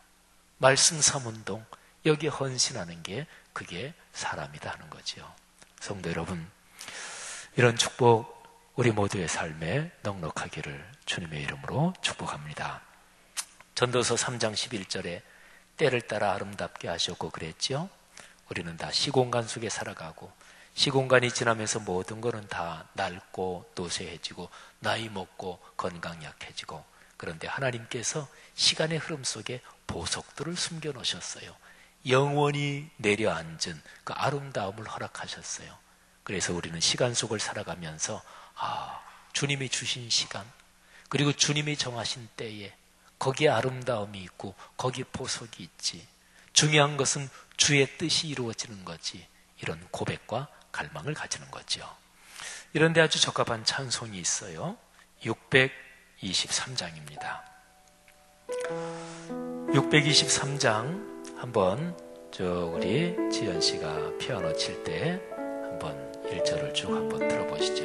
말씀 삼운동, 여기에 헌신하는 게 그게 사람이다 하는 거죠. 성도 여러분, 이런 축복 우리 모두의 삶에 넉넉하기를 주님의 이름으로 축복합니다. 전도서 3장 11절에 때를 따라 아름답게 하셨고 그랬죠. 우리는 다 시공간 속에 살아가고 시공간이 지나면서 모든 것은 다 낡고 노쇠해지고 나이 먹고 건강 약해지고, 그런데 하나님께서 시간의 흐름 속에 보석들을 숨겨 놓으셨어요. 영원히 내려앉은 그 아름다움을 허락하셨어요. 그래서 우리는 시간 속을 살아가면서 주님이 주신 시간, 그리고 주님이 정하신 때에 거기에 아름다움이 있고 거기에 보석이 있지. 중요한 것은 주의 뜻이 이루어지는 거지. 이런 고백과 갈망을 가지는 거죠. 이런데 아주 적합한 찬송이 있어요. 623장입니다. 623장 한번 우리 지연 씨가 피아노 칠 때 한번 1절을 쭉 한번 들어보시죠.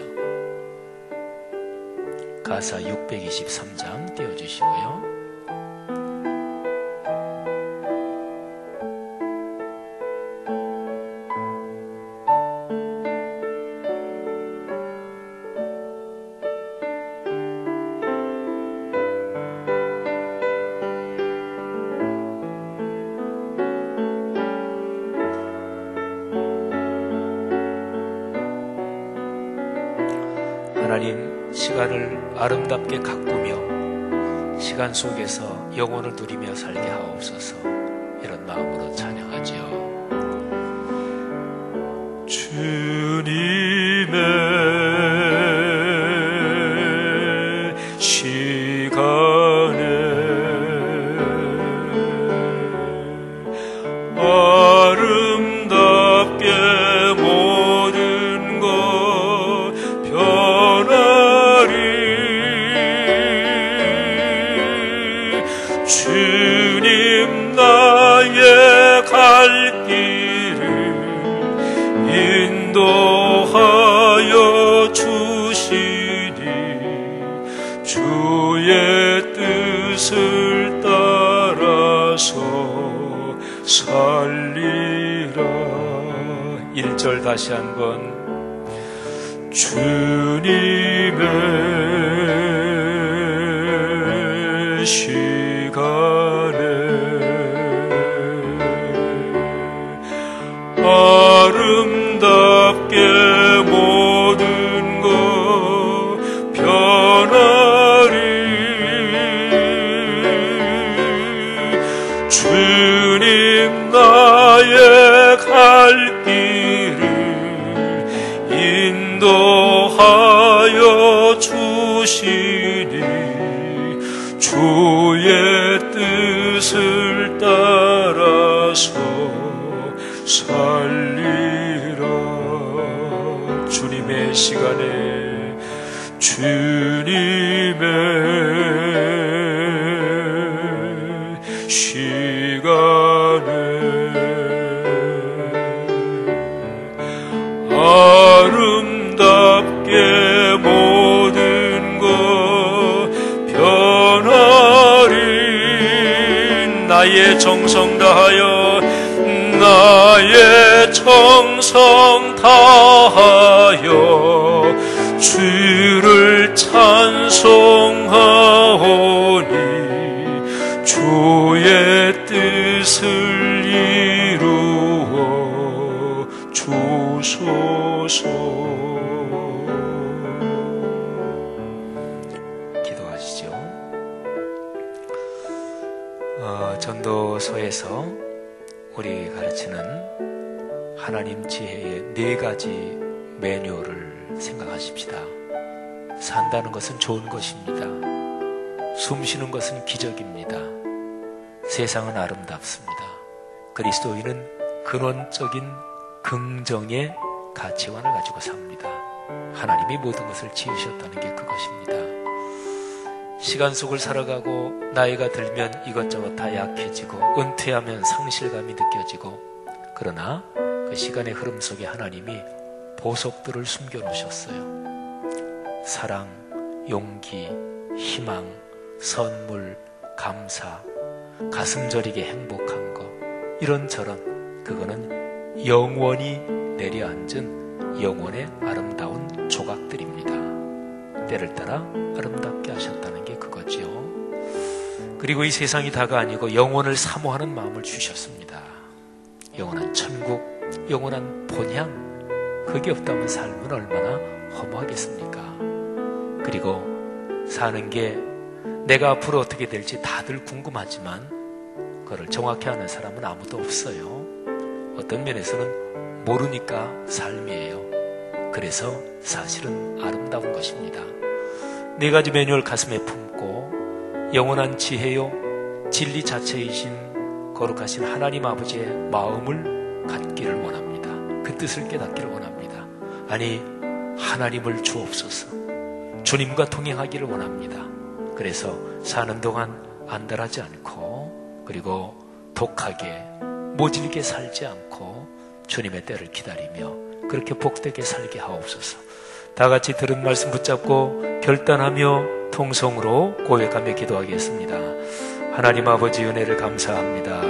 가사 623장 띄워주시고요. 하나님, 시간을 아름답게 가꾸며 시간 속에서 영혼을 누리며 살게 하옵소서. 이런 마음으로 찬양하죠. 주님의 시간에 아름답게 모든 것 주님 나의 갈 길을 인도하여 주시니 주의 뜻을 따라서 살리라. 1절 다시 한번. 주님의 시간에 아름답게 모든 것 변하리. 주님 나의 갈 길을 인도하여 주시니 주의 뜻을 따라서 살리라. 주님의 시간에 주님의 시간에 나의 정성 다하여 나의 정성 다하여 주를 찬송하오니 주의 뜻을 이루어 주소서. 기도하시죠. 전도서에서 우리 가르치는 하나님 지혜의 4가지 매뉴얼을 생각하십시다. 산다는 것은 좋은 것입니다. 숨 쉬는 것은 기적입니다. 세상은 아름답습니다. 그리스도인은 근원적인 긍정의 가치관을 가지고 삽니다. 하나님이 모든 것을 지으셨다는 게 그것입니다. 시간 속을 살아가고 나이가 들면 이것저것 다 약해지고 은퇴하면 상실감이 느껴지고, 그러나 그 시간의 흐름 속에 하나님이 보석들을 숨겨놓으셨어요. 사랑, 용기, 희망, 선물, 감사, 가슴 저리게 행복한 거, 이런저런, 그거는 영원히 내려앉은 영원의 아름다운 조각들입니다. 때를 따라 아름답게 하셨다는 게 그거지요. 그리고 이 세상이 다가 아니고 영원을 사모하는 마음을 주셨습니다. 영원한 천국, 영원한 본향, 그게 없다면 삶은 얼마나 허무하겠습니까? 그리고 사는 게 내가 앞으로 어떻게 될지 다들 궁금하지만 그걸 정확히 아는 사람은 아무도 없어요. 어떤 면에서는 모르니까 삶이에요. 그래서 사실은 아름다운 것입니다. 4가지 매뉴얼 가슴에 품고 영원한 지혜요 진리 자체이신 거룩하신 하나님 아버지의 마음을 갖기를 원합니다. 그 뜻을 깨닫기를 원합니다. 아니, 하나님을 주옵소서. 주님과 동행하기를 원합니다. 그래서 사는 동안 안달하지 않고, 그리고 독하게 모질게 살지 않고 주님의 때를 기다리며 그렇게 복되게 살게 하옵소서. 다 같이 들은 말씀 붙잡고 결단하며 통성으로 고백하며 기도하겠습니다. 하나님 아버지, 은혜를 감사합니다.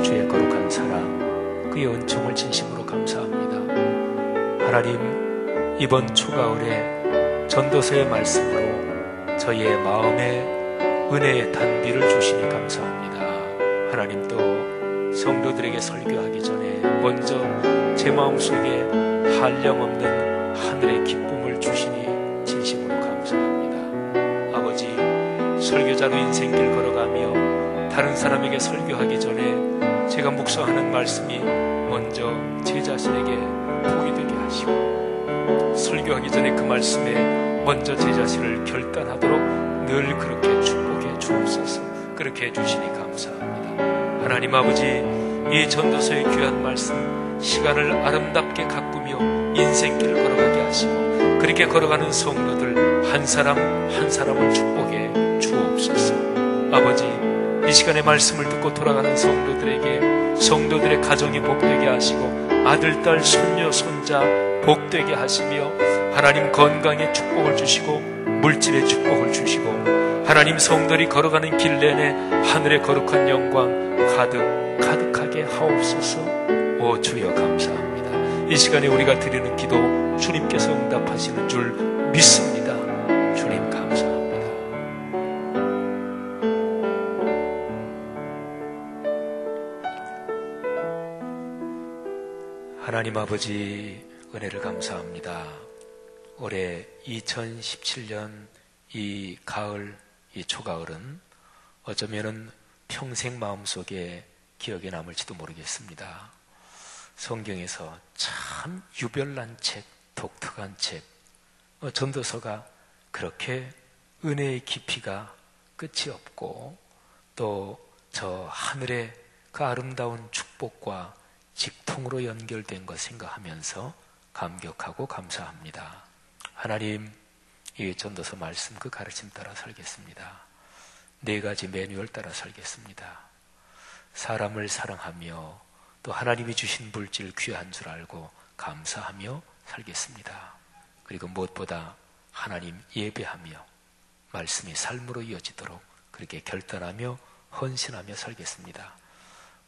주의 거룩한 사랑, 그의 은총을 진심으로 감사합니다. 하나님, 이번 초가을에 전도서의 말씀으로 저희의 마음에 은혜의 단비를 주시니 감사합니다. 하나님, 또 성도들에게 설교하기 전에 먼저 제 마음속에 한량없는 하늘의 기쁨을 주시니 진심으로 감사합니다. 아버지, 설교자로 인생길 걸어가며 다른 사람에게 설교하기 전에 제가 묵상하는 말씀이 먼저 제 자신에게 복이 되게 하시고, 설교하기 전에 그 말씀에 먼저 제 자신을 결단하도록 늘 그렇게 축복해 주옵소서. 그렇게 해주시니 감사합니다. 하나님 아버지, 이 전도서의 귀한 말씀, 시간을 아름답게 가꾸며 인생길을 걸어가게 하시고, 그렇게 걸어가는 성도들 한 사람 한 사람을 축복해 주옵소서. 아버지, 이 시간의 말씀을 듣고 돌아가는 성도들에게 성도들의 가정이 복되게 하시고, 아들, 딸, 손녀, 손자 복되게 하시며, 하나님 건강에 축복을 주시고 물질의 축복을 주시고, 하나님 성도들이 걸어가는 길 내내 하늘의 거룩한 영광 가득하게 하옵소서. 오 주여 감사합니다. 이 시간에 우리가 드리는 기도 주님께서 응답하시는 줄 믿습니다. 주님 감사합니다. 하나님 아버지, 은혜를 감사합니다. 올해 2017년 이 가을, 이 초가을은 어쩌면은 평생 마음속에 기억에 남을지도 모르겠습니다. 성경에서 참 유별난 책, 독특한 책, 전도서가 그렇게 은혜의 깊이가 끝이 없고, 또 저 하늘의 그 아름다운 축복과 직통으로 연결된 것 생각하면서 감격하고 감사합니다. 하나님, 이 전도서 말씀 그 가르침 따라 살겠습니다. 4가지 매뉴얼 따라 살겠습니다. 사람을 사랑하며 또 하나님이 주신 물질 귀한 줄 알고 감사하며 살겠습니다. 그리고 무엇보다 하나님 예배하며 말씀이 삶으로 이어지도록 그렇게 결단하며 헌신하며 살겠습니다.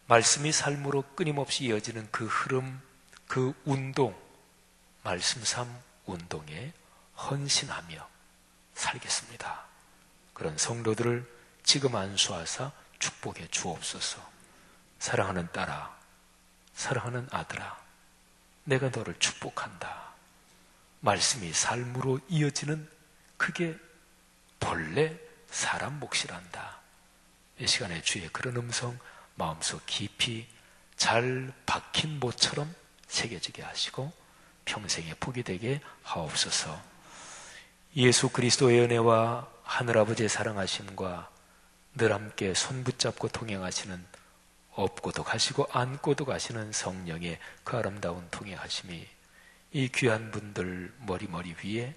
말씀이 삶으로 끊임없이 이어지는 그 흐름, 그 운동, 말씀 삶 운동에 헌신하며 살겠습니다. 그런 성도들을 지금 안수하사 축복해 주옵소서. 사랑하는 딸아, 사랑하는 아들아, 내가 너를 축복한다. 말씀이 삶으로 이어지는 그게 본래 사람 몫이란다. 이 시간에 주의 그런 음성 마음속 깊이 잘 박힌 모처럼 새겨지게 하시고 평생에 복이 되게 하옵소서. 예수 그리스도의 은혜와 하늘아버지의 사랑하심과 늘 함께 손 붙잡고 동행하시는, 업고도 가시고 안고도 가시는 성령의 그 아름다운 동행하심이 이 귀한 분들 머리 위에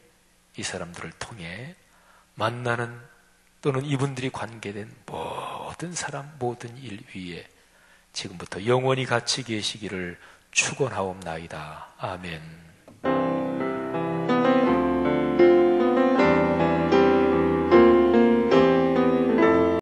이 사람들을 통해 만나는 또는 이분들이 관계된 모든 사람, 모든 일 위에 지금부터 영원히 같이 계시기를 축원하옵나이다. 아멘.